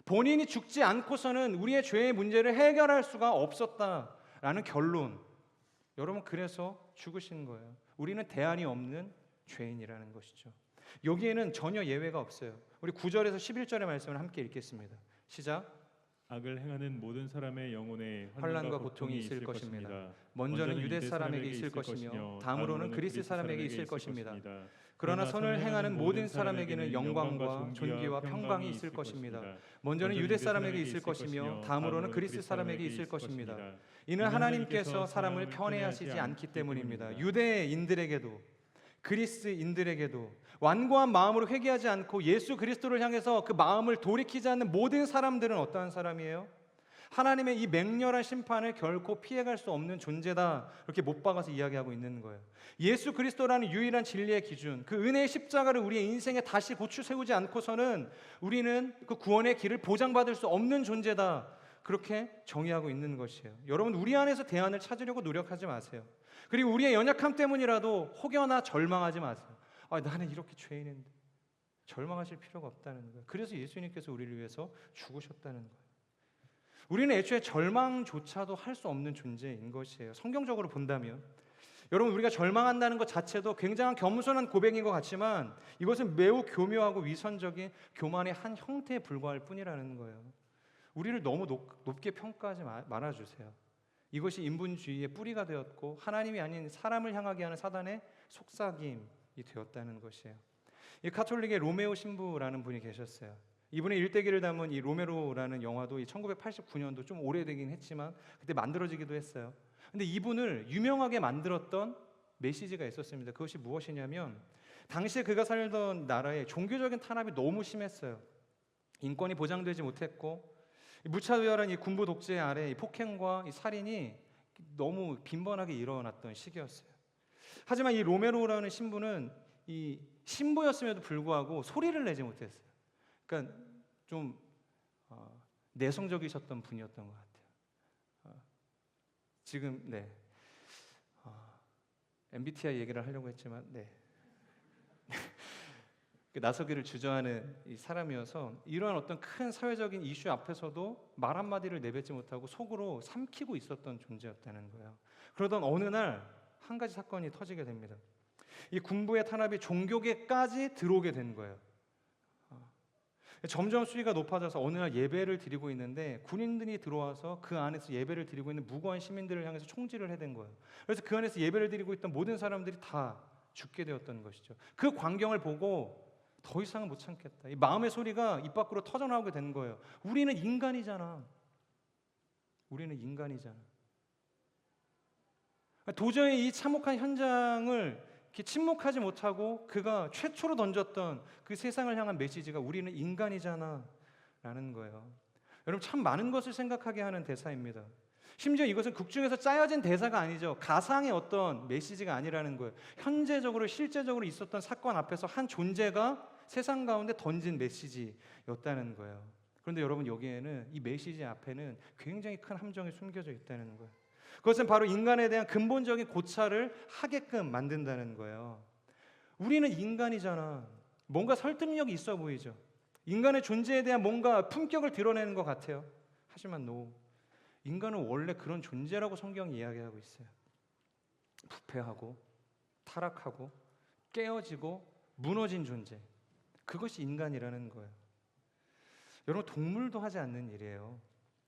본인이 죽지 않고서는 우리의 죄의 문제를 해결할 수가 없었다라는 결론. 여러분, 그래서 죽으신 거예요. 우리는 대안이 없는 죄인이라는 것이죠. 여기에는 전혀 예외가 없어요. 우리 9절에서 11절의 말씀을 함께 읽겠습니다. 시작. 악을 행하는 모든 사람의 영혼에 환난과 고통이 있을 것입니다. 먼저는 유대 사람에게 있을 것이며 다음으로는 그리스 사람에게 있을 것입니다. 그러나 선을 행하는 모든 사람에게는 영광과 존귀와 평강이 있을 것입니다. 먼저는 유대 사람에게 있을 것이며 다음으로는 그리스 사람에게 있을 것입니다. 이는 하나님께서 사람을 편애하시지 않기 때문입니다. 유대인들에게도 그리스인들에게도 완고한 마음으로 회개하지 않고 예수 그리스도를 향해서 그 마음을 돌이키지 않는 모든 사람들은 어떠한 사람이에요? 하나님의 이 맹렬한 심판을 결코 피해갈 수 없는 존재다, 이렇게 못 박아서 이야기하고 있는 거예요. 예수 그리스도라는 유일한 진리의 기준, 그 은혜의 십자가를 우리의 인생에 다시 고추 세우지 않고서는 우리는 그 구원의 길을 보장받을 수 없는 존재다, 그렇게 정의하고 있는 것이에요. 여러분, 우리 안에서 대안을 찾으려고 노력하지 마세요. 그리고 우리의 연약함 때문이라도 혹여나 절망하지 마세요. 나는 이렇게 죄인인데. 절망하실 필요가 없다는 거예요. 그래서 예수님께서 우리를 위해서 죽으셨다는 거예요. 우리는 애초에 절망조차도 할 수 없는 존재인 것이에요. 성경적으로 본다면 여러분, 우리가 절망한다는 것 자체도 굉장한 겸손한 고백인 것 같지만 이것은 매우 교묘하고 위선적인 교만의 한 형태에 불과할 뿐이라는 거예요. 우리를 너무 높게 평가하지 말아주세요. 이것이 인본주의의 뿌리가 되었고 하나님이 아닌 사람을 향하게 하는 사단의 속삭임이 되었다는 것이에요. 이 카톨릭의 로메오 신부라는 분이 계셨어요. 이분의 일대기를 담은 이 로메로라는 영화도 1989년도 좀 오래되긴 했지만 그때 만들어지기도 했어요. 근데 이분을 유명하게 만들었던 메시지가 있었습니다. 그것이 무엇이냐면, 당시에 그가 살던 나라에 종교적인 탄압이 너무 심했어요. 인권이 보장되지 못했고 무차별한 이 군부 독재 아래 이 폭행과 이 살인이 너무 빈번하게 일어났던 시기였어요. 하지만 이 로메로라는 신부는 이 신부였음에도 불구하고 소리를 내지 못했어요. 그러니까 좀 내성적이셨던 분이었던 것 같아요. 지금 MBTI 얘기를 하려고 했지만 나서기를 주저하는 이 사람이어서 이러한 어떤 큰 사회적인 이슈 앞에서도 말 한마디를 내뱉지 못하고 속으로 삼키고 있었던 존재였다는 거예요. 그러던 어느 날 한 가지 사건이 터지게 됩니다. 이 군부의 탄압이 종교계까지 들어오게 된 거예요. 점점 수위가 높아져서 어느 날 예배를 드리고 있는데 군인들이 들어와서 그 안에서 예배를 드리고 있는 무고한 시민들을 향해서 총질을 해댄 거예요. 그래서 그 안에서 예배를 드리고 있던 모든 사람들이 다 죽게 되었던 것이죠. 그 광경을 보고 더 이상은 못 참겠다. 이 마음의 소리가 입 밖으로 터져나오게 된 거예요. 우리는 인간이잖아. 우리는 인간이잖아. 도저히 이 참혹한 현장을 이렇게 침묵하지 못하고 그가 최초로 던졌던 그 세상을 향한 메시지가 우리는 인간이잖아 라는 거예요. 여러분, 참 많은 것을 생각하게 하는 대사입니다. 심지어 이것은 극 중에서 짜여진 대사가 아니죠. 가상의 어떤 메시지가 아니라는 거예요. 현재적으로 실제적으로 있었던 사건 앞에서 한 존재가 세상 가운데 던진 메시지였다는 거예요. 그런데 여러분, 여기에는 이 메시지 앞에는 굉장히 큰 함정이 숨겨져 있다는 거예요. 그것은 바로 인간에 대한 근본적인 고찰을 하게끔 만든다는 거예요. 우리는 인간이잖아. 뭔가 설득력이 있어 보이죠. 인간의 존재에 대한 뭔가 품격을 드러내는 것 같아요. 하지만 인간은 원래 그런 존재라고 성경이 이야기하고 있어요. 부패하고 타락하고 깨어지고 무너진 존재. 그것이 인간이라는 거예요. 여러분, 동물도 하지 않는 일이에요.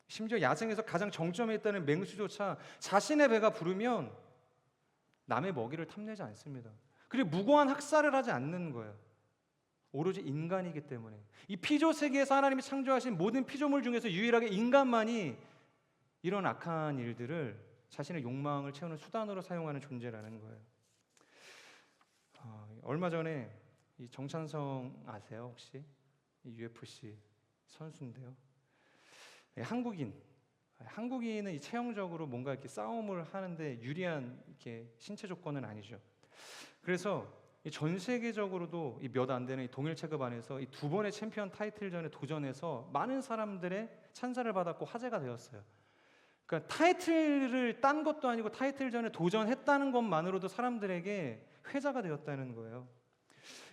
심지어 야생에서 가장 정점에 있다는 맹수조차 자신의 배가 부르면 남의 먹이를 탐내지 않습니다. 그리고 무고한 학살을 하지 않는 거예요. 오로지 인간이기 때문에. 이 피조 세계에서 하나님이 창조하신 모든 피조물 중에서 유일하게 인간만이 이런 악한 일들을 자신의 욕망을 채우는 수단으로 사용하는 존재라는 거예요. 얼마 전에 이 정찬성 아세요 혹시? 이 UFC 선수인데요. 한국인은 이 체형적으로 뭔가 이렇게 싸움을 하는데 유리한 이렇게 신체 조건은 아니죠. 그래서 전 세계적으로도 몇 안 되는 동일 체급 안에서 이 2번의 챔피언 타이틀전에 도전해서 많은 사람들의 찬사를 받았고 화제가 되었어요. 그러니까 타이틀을 딴 것도 아니고 타이틀전에 도전했다는 것만으로도 사람들에게 회자가 되었다는 거예요.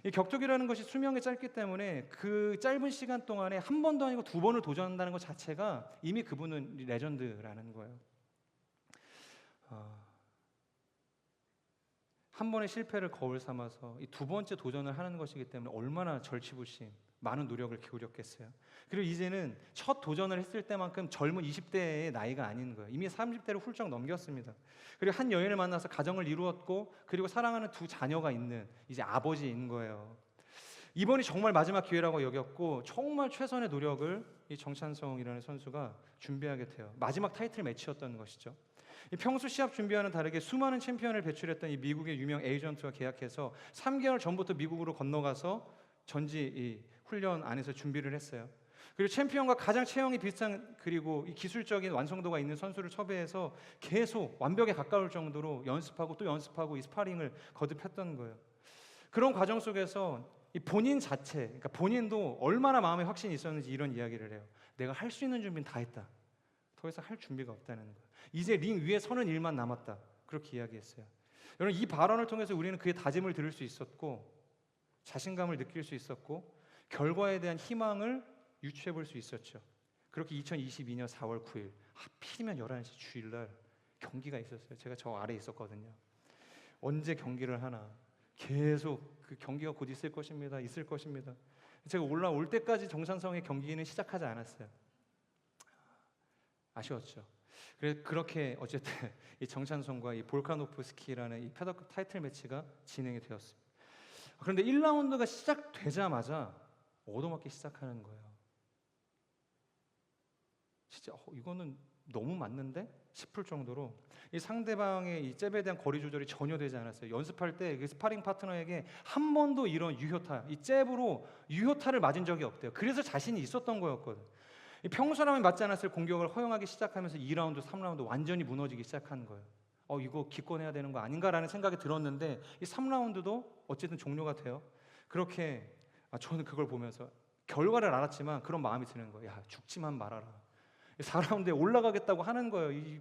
이 격투기라는 것이 수명이 짧기 때문에 그 짧은 시간 동안에 한 번도 아니고 2번을 도전한다는 것 자체가 이미 그분은 레전드라는 거예요. 한 번의 실패를 거울 삼아서 이 2번째 도전을 하는 것이기 때문에 얼마나 절치부심, 많은 노력을 기울였겠어요. 그리고 이제는 첫 도전을 했을 때만큼 젊은 20대의 나이가 아닌 거예요. 이미 30대를 훌쩍 넘겼습니다. 그리고 한 여인을 만나서 가정을 이루었고 그리고 사랑하는 2 자녀가 있는 이제 아버지인 거예요. 이번이 정말 마지막 기회라고 여겼고 정말 최선의 노력을 이 정찬성이라는 선수가 준비하게 돼요. 마지막 타이틀 매치였던 것이죠. 평소 시합 준비와는 다르게 수많은 챔피언을 배출했던 이 미국의 유명 에이전트와 계약해서 3개월 전부터 미국으로 건너가서 전지 이 훈련 안에서 준비를 했어요. 그리고 챔피언과 가장 체형이 비슷한 그리고 이 기술적인 완성도가 있는 선수를 섭외해서 계속 완벽에 가까울 정도로 연습하고 또 연습하고 이 스파링을 거듭했던 거예요. 그런 과정 속에서 이 본인 자체, 그러니까 본인도 얼마나 마음에 확신이 있었는지 이런 이야기를 해요. 내가 할 수 있는 준비는 다 했다. 더 이상 할 준비가 없다는 거예요. 이제 링 위에 서는 일만 남았다. 그렇게 이야기했어요. 여러분, 이 발언을 통해서 우리는 그의 다짐을 들을 수 있었고 자신감을 느낄 수 있었고 결과에 대한 희망을 유추해 볼 수 있었죠. 그렇게 2022년 4월 9일 하필이면 11시 주일날 경기가 있었어요. 제가 저 아래에 있었거든요. 언제 경기를 하나 계속 그 경기가 곧 있을 것입니다. 있을 것입니다. 제가 올라올 때까지 정찬성의 경기는 시작하지 않았어요. 아쉬웠죠. 그렇게 어쨌든 이 정찬성과 이 볼카노프스키라는 이 패더급 타이틀 매치가 진행이 되었습니다. 그런데 1라운드가 시작되자마자 얻어맞기 시작하는 거예요. 진짜 이거는 너무 맞는데 싶을 정도로 이 상대방의 이 잽에 대한 거리 조절이 전혀 되지 않았어요. 연습할 때 그 스파링 파트너에게 한 번도 이런 유효타, 이 잽으로 유효타를 맞은 적이 없대요. 그래서 자신이 있었던 거였거든. 평소라면 맞지 않았을 공격을 허용하기 시작하면서 2라운드, 3라운드 완전히 무너지기 시작한 거예요. 이거 기권해야 되는 거 아닌가라는 생각이 들었는데 이 3라운드도 어쨌든 종료가 돼요. 그렇게 저는 그걸 보면서 결과를 알았지만 그런 마음이 드는 거예요. 야, 죽지만 말아라. 4라운드에 올라가겠다고 하는 거예요. 이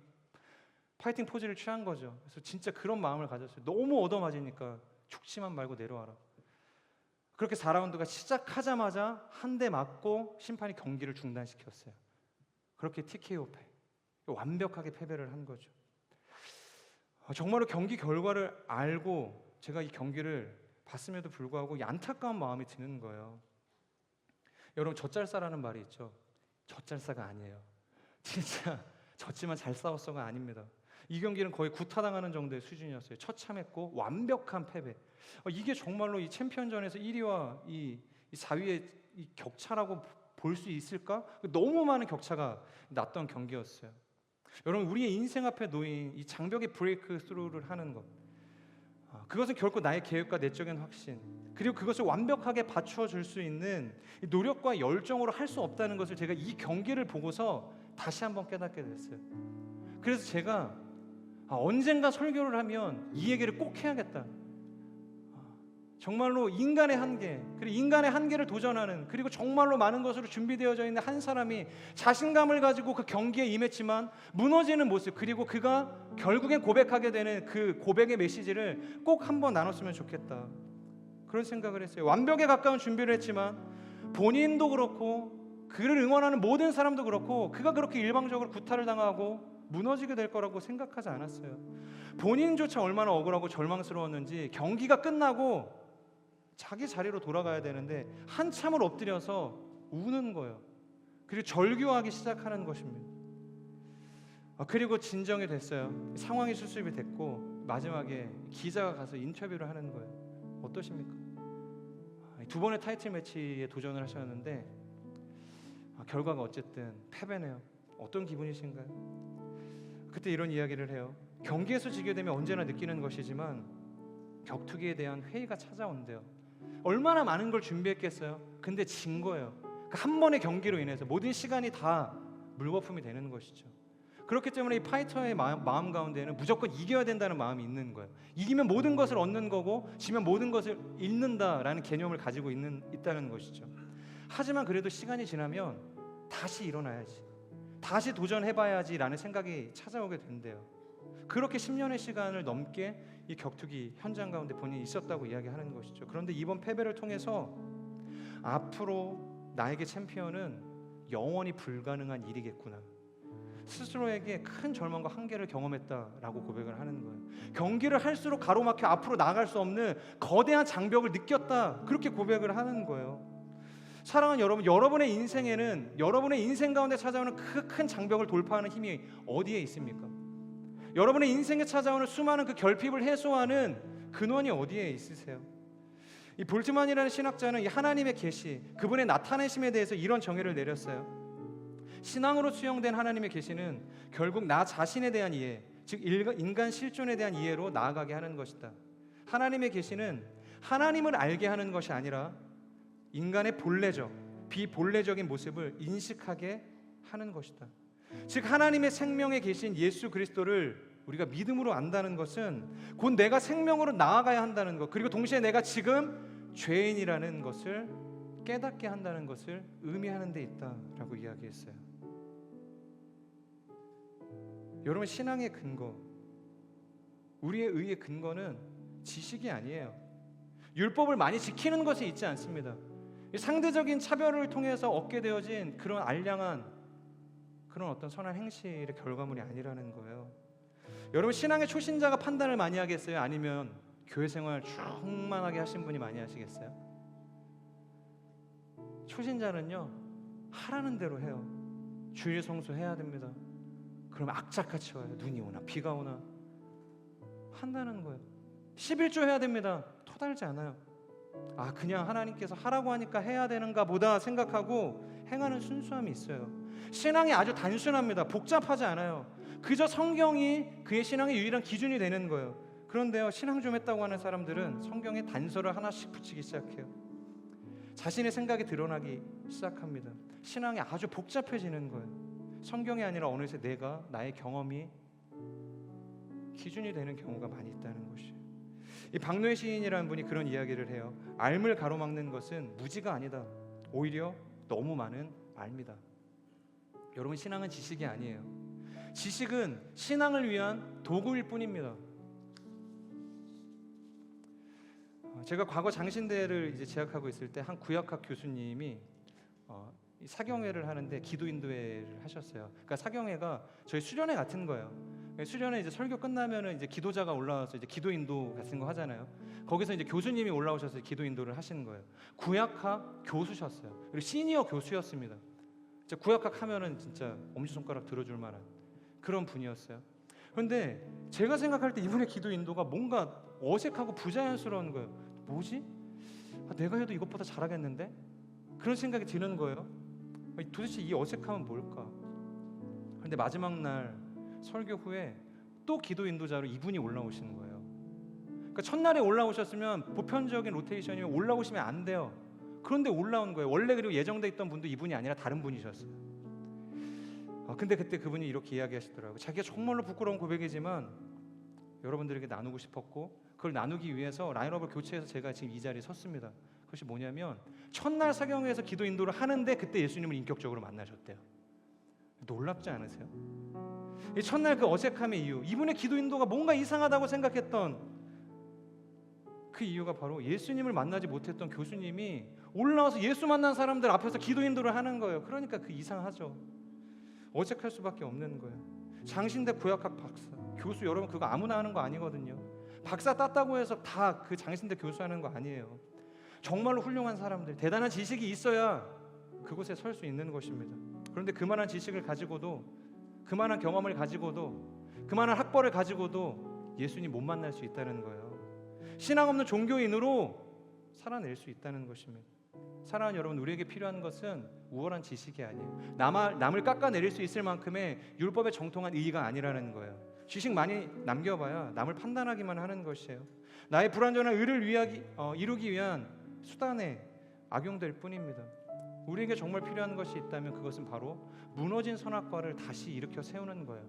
파이팅 포즈를 취한 거죠. 그래서 진짜 그런 마음을 가졌어요. 너무 얻어맞으니까 죽지만 말고 내려와라. 그렇게 4라운드가 시작하자마자 한 대 맞고 심판이 경기를 중단시켰어요. 그렇게 TKO 패, 완벽하게 패배를 한 거죠. 정말로 경기 결과를 알고 제가 이 경기를 봤음에도 불구하고 이 안타까운 마음이 드는 거예요. 여러분 젖잘싸라는 말이 있죠. 젖잘싸가 아니에요. 진짜 졌지만 잘 싸웠어가 아닙니다. 이 경기는 거의 구타당하는 정도의 수준이었어요. 처참했고 완벽한 패배. 이게 정말로 이 챔피언전에서 1위와 이 4위의 이 격차라고 볼 수 있을까? 너무 많은 격차가 났던 경기였어요. 여러분 우리의 인생 앞에 놓인 이 장벽의 브레이크 스루를 하는 것, 그것은 결코 나의 계획과 내적인 확신, 그리고 그것을 완벽하게 받쳐 줄 수 있는 이 노력과 열정으로 할 수 없다는 것을 제가 이 경기를 보고서 다시 한번 깨닫게 됐어요. 그래서 제가 언젠가 설교를 하면 이 얘기를 꼭 해야겠다. 정말로 인간의 한계, 그리고 인간의 한계를 도전하는, 그리고 정말로 많은 것으로 준비되어져 있는 한 사람이 자신감을 가지고 그 경기에 임했지만 무너지는 모습, 그리고 그가 결국엔 고백하게 되는 그 고백의 메시지를 꼭 한번 나눴으면 좋겠다. 그런 생각을 했어요. 완벽에 가까운 준비를 했지만 본인도 그렇고 그를 응원하는 모든 사람도 그렇고 그가 그렇게 일방적으로 구타를 당하고 무너지게 될 거라고 생각하지 않았어요. 본인조차 얼마나 억울하고 절망스러웠는지 경기가 끝나고 자기 자리로 돌아가야 되는데 한참을 엎드려서 우는 거예요. 그리고 절규하기 시작하는 것입니다. 그리고 진정이 됐어요. 상황이 수습이 됐고 마지막에 기자가 가서 인터뷰를 하는 거예요. 어떠십니까? 두 번의 타이틀 매치에 도전을 하셨는데 결과가 어쨌든 패배네요. 어떤 기분이신가요? 그때 이런 이야기를 해요. 경기에서 지게 되면 언제나 느끼는 것이지만 격투기에 대한 회의가 찾아온대요. 얼마나 많은 걸 준비했겠어요. 근데 진 거예요. 한 번의 경기로 인해서 모든 시간이 다 물거품이 되는 것이죠. 그렇기 때문에 이 파이터의 마음 가운데는 무조건 이겨야 된다는 마음이 있는 거예요. 이기면 모든 것을 얻는 거고 지면 모든 것을 잃는다라는 개념을 가지고 있다는 것이죠. 하지만 그래도 시간이 지나면 다시 일어나야지, 다시 도전해봐야지라는 생각이 찾아오게 된대요. 그렇게 10년의 시간을 넘게 이 격투기 현장 가운데 본인이 있었다고 이야기하는 것이죠. 그런데 이번 패배를 통해서 앞으로 나에게 챔피언은 영원히 불가능한 일이겠구나, 스스로에게 큰 절망과 한계를 경험했다라고 고백을 하는 거예요. 경기를 할수록 가로막혀 앞으로 나아갈 수 없는 거대한 장벽을 느꼈다, 그렇게 고백을 하는 거예요. 사랑하는 여러분, 여러분의 인생에는 여러분의 인생 가운데 찾아오는 그 큰 장벽을 돌파하는 힘이 어디에 있습니까? 여러분의 인생에 찾아오는 수많은 그 결핍을 해소하는 근원이 어디에 있으세요? 이 볼트만이라는 신학자는 이 하나님의 계시, 그분의 나타내심에 대해서 이런 정의를 내렸어요. 신앙으로 수용된 하나님의 계시는 결국 나 자신에 대한 이해, 즉 인간 실존에 대한 이해로 나아가게 하는 것이다. 하나님의 계시는 하나님을 알게 하는 것이 아니라 인간의 본래적, 비본래적인 모습을 인식하게 하는 것이다. 즉 하나님의 생명에 계신 예수 그리스도를 우리가 믿음으로 안다는 것은 곧 내가 생명으로 나아가야 한다는 것, 그리고 동시에 내가 지금 죄인이라는 것을 깨닫게 한다는 것을 의미하는 데 있다라고 이야기했어요. 여러분, 신앙의 근거, 우리의 의의 근거는 지식이 아니에요. 율법을 많이 지키는 것에 있지 않습니다. 상대적인 차별을 통해서 얻게 되어진 그런 알량한 그런 어떤 선한 행실의 결과물이 아니라는 거예요. 여러분, 신앙의 초신자가 판단을 많이 하겠어요? 아니면 교회 생활 충만하게 하신 분이 많이 하시겠어요? 초신자는요, 하라는 대로 해요. 주일 성수해야 됩니다. 그러면 악착같이 와요. 눈이 오나 비가 오나 한다는 거예요. 11조 해야 됩니다. 토달지 않아요. 그냥 하나님께서 하라고 하니까 해야 되는가 보다 생각하고 행하는 순수함이 있어요. 신앙이 아주 단순합니다. 복잡하지 않아요. 그저 성경이 그의 신앙의 유일한 기준이 되는 거예요. 그런데요, 신앙 좀 했다고 하는 사람들은 성경에 단서를 하나씩 붙이기 시작해요. 자신의 생각이 드러나기 시작합니다. 신앙이 아주 복잡해지는 거예요. 성경이 아니라 어느새 나의 경험이 기준이 되는 경우가 많이 있다는 것이에요. 이 박노해 시인이라는 분이 그런 이야기를 해요. 알을 가로막는 것은 무지가 아니다. 오히려 너무 많은 알미다. 여러분, 신앙은 지식이 아니에요. 지식은 신앙을 위한 도구일 뿐입니다. 제가 과거 장신대를 이제 재학하고 있을 때 한 구약학 교수님이 사경회를 하는데 기도 인도회를 하셨어요. 그러니까 사경회가 저희 수련회 같은 거예요. 수련회 이제 설교 끝나면은 이제 기도자가 올라와서 이제 기도 인도 같은 거 하잖아요. 거기서 이제 교수님이 올라오셔서 기도 인도를 하시는 거예요. 구약학 교수셨어요. 그리고 시니어 교수였습니다. 진짜 구약학 하면은 진짜 엄지손가락 들어줄 만한 그런 분이었어요. 그런데 제가 생각할 때 이분의 기도 인도가 뭔가 어색하고 부자연스러운 거예요. 뭐지? 내가 해도 이것보다 잘하겠는데? 그런 생각이 드는 거예요. 도대체 이 어색함은 뭘까? 그런데 마지막 날 설교 후에 또 기도 인도자로 이분이 올라오시는 거예요. 그러니까 첫날에 올라오셨으면 보편적인 로테이션이면 올라오시면 안 돼요. 그런데 올라온 거예요. 원래 그리고 예정돼 있던 분도 이분이 아니라 다른 분이셨어요. 근데 그때 그분이 이렇게 이야기하시더라고요. 자기가 정말로 부끄러운 고백이지만 여러분들에게 나누고 싶었고 그걸 나누기 위해서 라인업을 교체해서 제가 지금 이 자리에 섰습니다. 그것이 뭐냐면 첫날 사경회에서 기도 인도를 하는데 그때 예수님을 인격적으로 만나셨대요. 놀랍지 않으세요? 이 첫날 그 어색함의 이유, 이분의 기도 인도가 뭔가 이상하다고 생각했던 그 이유가 바로 예수님을 만나지 못했던 교수님이 올라와서 예수 만난 사람들 앞에서 기도 인도를 하는 거예요. 그러니까 그 이상하죠. 어색할 수밖에 없는 거예요. 장신대 구약학 박사, 교수, 여러분 그거 아무나 하는 거 아니거든요. 박사 땄다고 해서 다 그 장신대 교수 하는 거 아니에요. 정말로 훌륭한 사람들, 대단한 지식이 있어야 그곳에 설 수 있는 것입니다. 그런데 그만한 지식을 가지고도, 그만한 경험을 가지고도, 그만한 학벌을 가지고도 예수님 못 만날 수 있다는 거예요. 신앙 없는 종교인으로 살아낼 수 있다는 것입니다. 사랑하는 여러분, 우리에게 필요한 것은 우월한 지식이 아니에요. 남을 깎아내릴 수 있을 만큼의 율법에 정통한 의의가 아니라는 거예요. 지식 많이 남겨봐야 남을 판단하기만 하는 것이에요. 나의 불완전한 의를 이루기 위한 수단에 악용될 뿐입니다. 우리에게 정말 필요한 것이 있다면 그것은 바로 무너진 선악과를 다시 일으켜 세우는 거예요.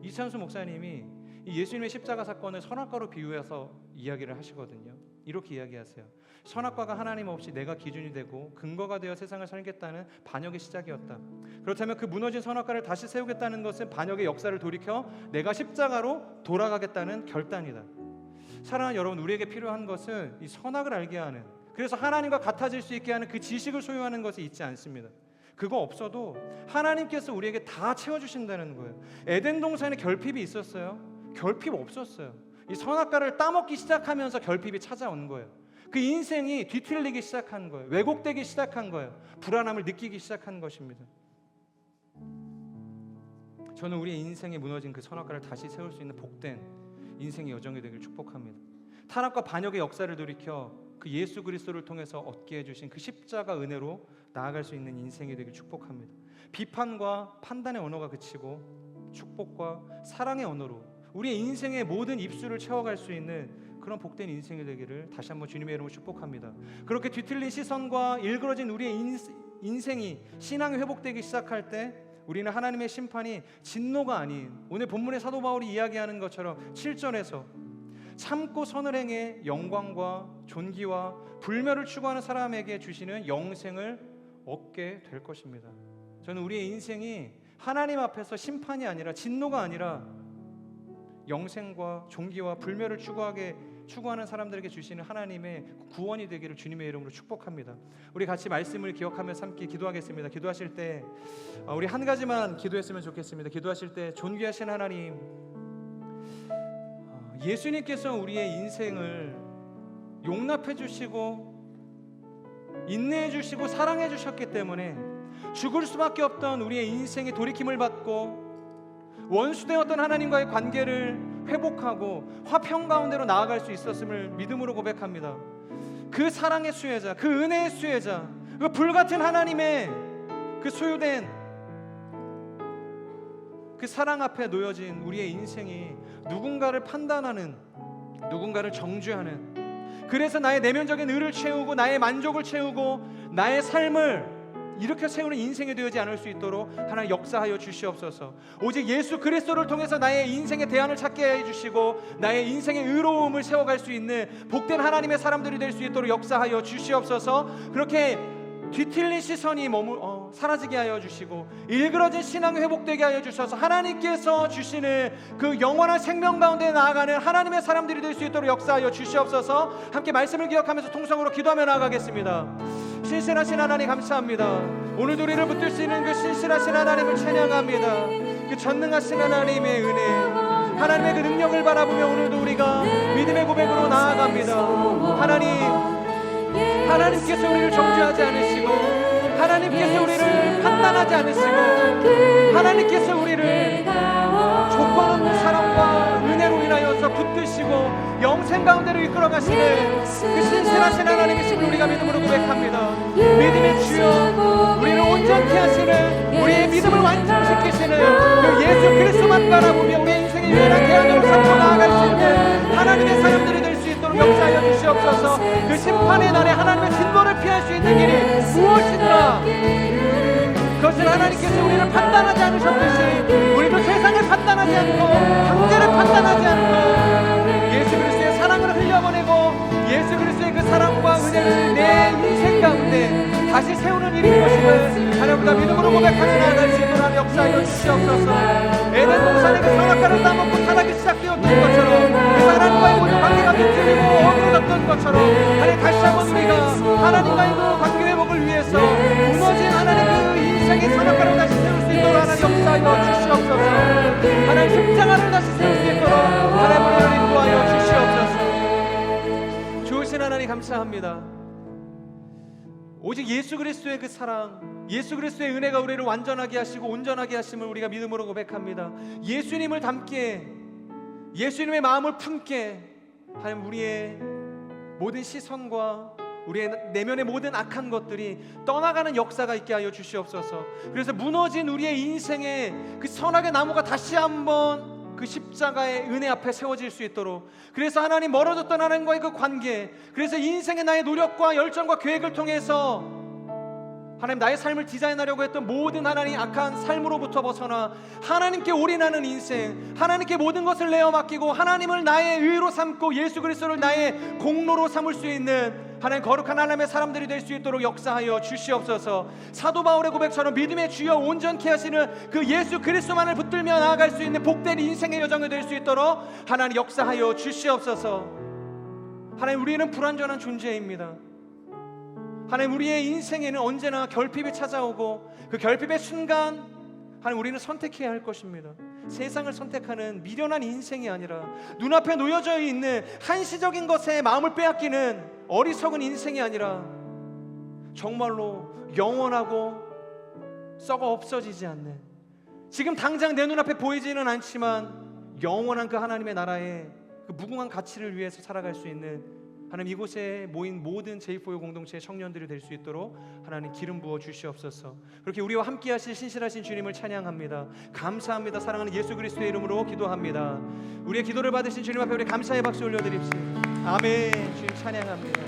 이찬수 목사님이 이 예수님의 십자가 사건을 선악과로 비유해서 이야기를 하시거든요. 이렇게 이야기하세요. 선악과가 하나님 없이 내가 기준이 되고 근거가 되어 세상을 살겠다는 반역의 시작이었다. 그렇다면 그 무너진 선악과를 다시 세우겠다는 것은 반역의 역사를 돌이켜 내가 십자가로 돌아가겠다는 결단이다. 사랑하는 여러분, 우리에게 필요한 것은 이 선악을 알게 하는, 그래서 하나님과 같아질 수 있게 하는 그 지식을 소유하는 것이 있지 않습니다. 그거 없어도 하나님께서 우리에게 다 채워주신다는 거예요. 에덴 동산에 결핍이 있었어요? 결핍 없었어요. 이 선악과를 따먹기 시작하면서 결핍이 찾아온 거예요. 그 인생이 뒤틀리기 시작한 거예요. 왜곡되기 시작한 거예요. 불안함을 느끼기 시작한 것입니다. 저는 우리의 인생에 무너진 그 선악과를 다시 세울 수 있는 복된 인생의 여정이 되길 축복합니다. 타락과 반역의 역사를 돌이켜 그 예수 그리스도를 통해서 얻게 해주신 그 십자가 은혜로 나아갈 수 있는 인생이 되길 축복합니다. 비판과 판단의 언어가 그치고 축복과 사랑의 언어로 우리의 인생의 모든 입술을 채워갈 수 있는 그런 복된 인생이 되기를 다시 한번 주님의 이름으로 축복합니다. 그렇게 뒤틀린 시선과 일그러진 우리의 인생이 신앙이 회복되기 시작할 때 우리는 하나님의 심판이 진노가 아닌, 오늘 본문의 사도 바울이 이야기하는 것처럼 7절에서 참고 선을 행해 영광과 존귀와 불멸을 추구하는 사람에게 주시는 영생을 얻게 될 것입니다. 저는 우리의 인생이 하나님 앞에서 심판이 아니라, 진노가 아니라 영생과 존귀와 불멸을 추구하는 사람들에게 주시는 하나님의 구원이 되기를 주님의 이름으로 축복합니다. 우리 같이 말씀을 기억하면서 함께 기도하겠습니다. 기도하실 때 우리 한 가지만 기도했으면 좋겠습니다. 기도하실 때 존귀하신 하나님, 예수님께서 우리의 인생을 용납해 주시고 인내해 주시고 사랑해 주셨기 때문에 죽을 수밖에 없던 우리의 인생의 돌이킴을 받고 원수되었던 하나님과의 관계를 회복하고 화평 가운데로 나아갈 수 있었음을 믿음으로 고백합니다. 그 사랑의 수혜자, 그 은혜의 수혜자, 그 불같은 하나님의 그 소유된 그 사랑 앞에 놓여진 우리의 인생이 누군가를 판단하는, 누군가를 정죄하는, 그래서 나의 내면적인 의를 채우고 나의 만족을 채우고 나의 삶을 이렇게 세우는 인생이 되지 않을 수 있도록 하나님 역사하여 주시옵소서. 오직 예수 그리스도를 통해서 나의 인생의 대안을 찾게 해주시고 나의 인생의 의로움을 세워갈 수 있는 복된 하나님의 사람들이 될 수 있도록 역사하여 주시옵소서. 그렇게 뒤틀린 시선이 사라지게 하여 주시고 일그러진 신앙이 회복되게 하여 주셔서 하나님께서 주시는 그 영원한 생명 가운데 나아가는 하나님의 사람들이 될 수 있도록 역사하여 주시옵소서. 함께 말씀을 기억하면서 통성으로 기도하며 나아가겠습니다. 신실하신 하나님 감사합니다. 오늘도 우리를 붙들 수 있는 그 신실하신 하나님을 찬양합니다. 그 전능하신 하나님의 은혜, 하나님의 그 능력을 바라보며 오늘도 우리가 믿음의 고백으로 나아갑니다. 하나님께서 우리를 정죄하지 않으시고, 하나님께서 우리를 판단하지 않으시고, 하나님께서 우리를 조건 없는 사랑과 은혜로 인하여서 붙드시고 영생 가운데로 이끌어 가시는 그 신실하신 하나님이심을 우리가 믿음으로 고백합니다. 믿음의 주여, 우리를 온전케 하시는, 우리의 믿음을 완성시키시는 그 예수 그리스도만 바라보며 우리의 인생의 유일한 대안으로 삼고 나아갈 수 있는 하나님의 사람들이 될 수 있도록 역사하여 주시옵소서. 그 심판의 날에 하나님의 진노를 피할 수 있는 길이 무엇이더라? 그것은 하나님께서 우리를 판단하지 않으셨듯이 우리도 세상을 판단하지 않고 형제를 판단하지 않고 예수 그리스도의 사랑을 흘려보내고 예수 그리스도의 그 사랑과 은혜를 내 인생 가운데 다시 세우는 일인 것임을 하나님과 믿음으로 고백하며 나아갈 수 있도록 역사하여 주시옵소서. 에덴 동산의 그 선악과를 따먹고 타락이 시작되었던 것처럼 그 하나님과의 모든 관계가 비틀리고 어그러졌던 것처럼 하나님 다시 한번 우리가 하나님과의 그 관계 회복을 위해서 무너진 하나님 그 인생의 선악과를 다시 세울 수 있도록 하나님 역사하여 주시옵소서. 하나님 십자가를 다시 세울 수 있도록 하나님을 인도하여 주시옵소서. 좋으신 하나님 감사합니다. 오직 예수 그리스도의 그 사랑, 예수 그리스도의 은혜가 우리를 완전하게 하시고 온전하게 하심을 우리가 믿음으로 고백합니다. 예수님을 닮게, 예수님의 마음을 품게 하나님, 우리의 모든 시선과 우리의 내면의 모든 악한 것들이 떠나가는 역사가 있게 하여 주시옵소서. 그래서 무너진 우리의 인생의 그 선악의 나무가 다시 한번 그 십자가의 은혜 앞에 세워질 수 있도록, 그래서 하나님 멀어졌던 하나님과의 그 관계, 그래서 인생의 나의 노력과 열정과 계획을 통해서 하나님 나의 삶을 디자인하려고 했던 모든 하나님 악한 삶으로부터 벗어나 하나님께 올인하는 인생, 하나님께 모든 것을 내어 맡기고 하나님을 나의 의로 삼고 예수 그리스도를 나의 공로로 삼을 수 있는 하나님 거룩한 하나님의 사람들이 될 수 있도록 역사하여 주시옵소서. 사도 바울의 고백처럼 믿음의 주여 온전케 하시는 그 예수 그리스도만을 붙들며 나아갈 수 있는 복된 인생의 여정이 될 수 있도록 하나님 역사하여 주시옵소서. 하나님, 우리는 불완전한 존재입니다. 하나님, 우리의 인생에는 언제나 결핍이 찾아오고 그 결핍의 순간 하나님 우리는 선택해야 할 것입니다. 세상을 선택하는 미련한 인생이 아니라 눈앞에 놓여져 있는 한시적인 것에 마음을 빼앗기는 어리석은 인생이 아니라 정말로 영원하고 썩어 없어지지 않는, 지금 당장 내 눈앞에 보이지는 않지만 영원한 그 하나님의 나라의 그 무궁한 가치를 위해서 살아갈 수 있는 하나님, 이곳에 모인 모든 제2포유 공동체의 청년들이 될 수 있도록 하나님 기름 부어 주시옵소서. 그렇게 우리와 함께 하실 신실하신 주님을 찬양합니다. 감사합니다. 사랑하는 예수 그리스도의 이름으로 기도합니다. 우리의 기도를 받으신 주님 앞에 우리 감사의 박수 올려드립시다. 아멘. 주님 찬양합니다.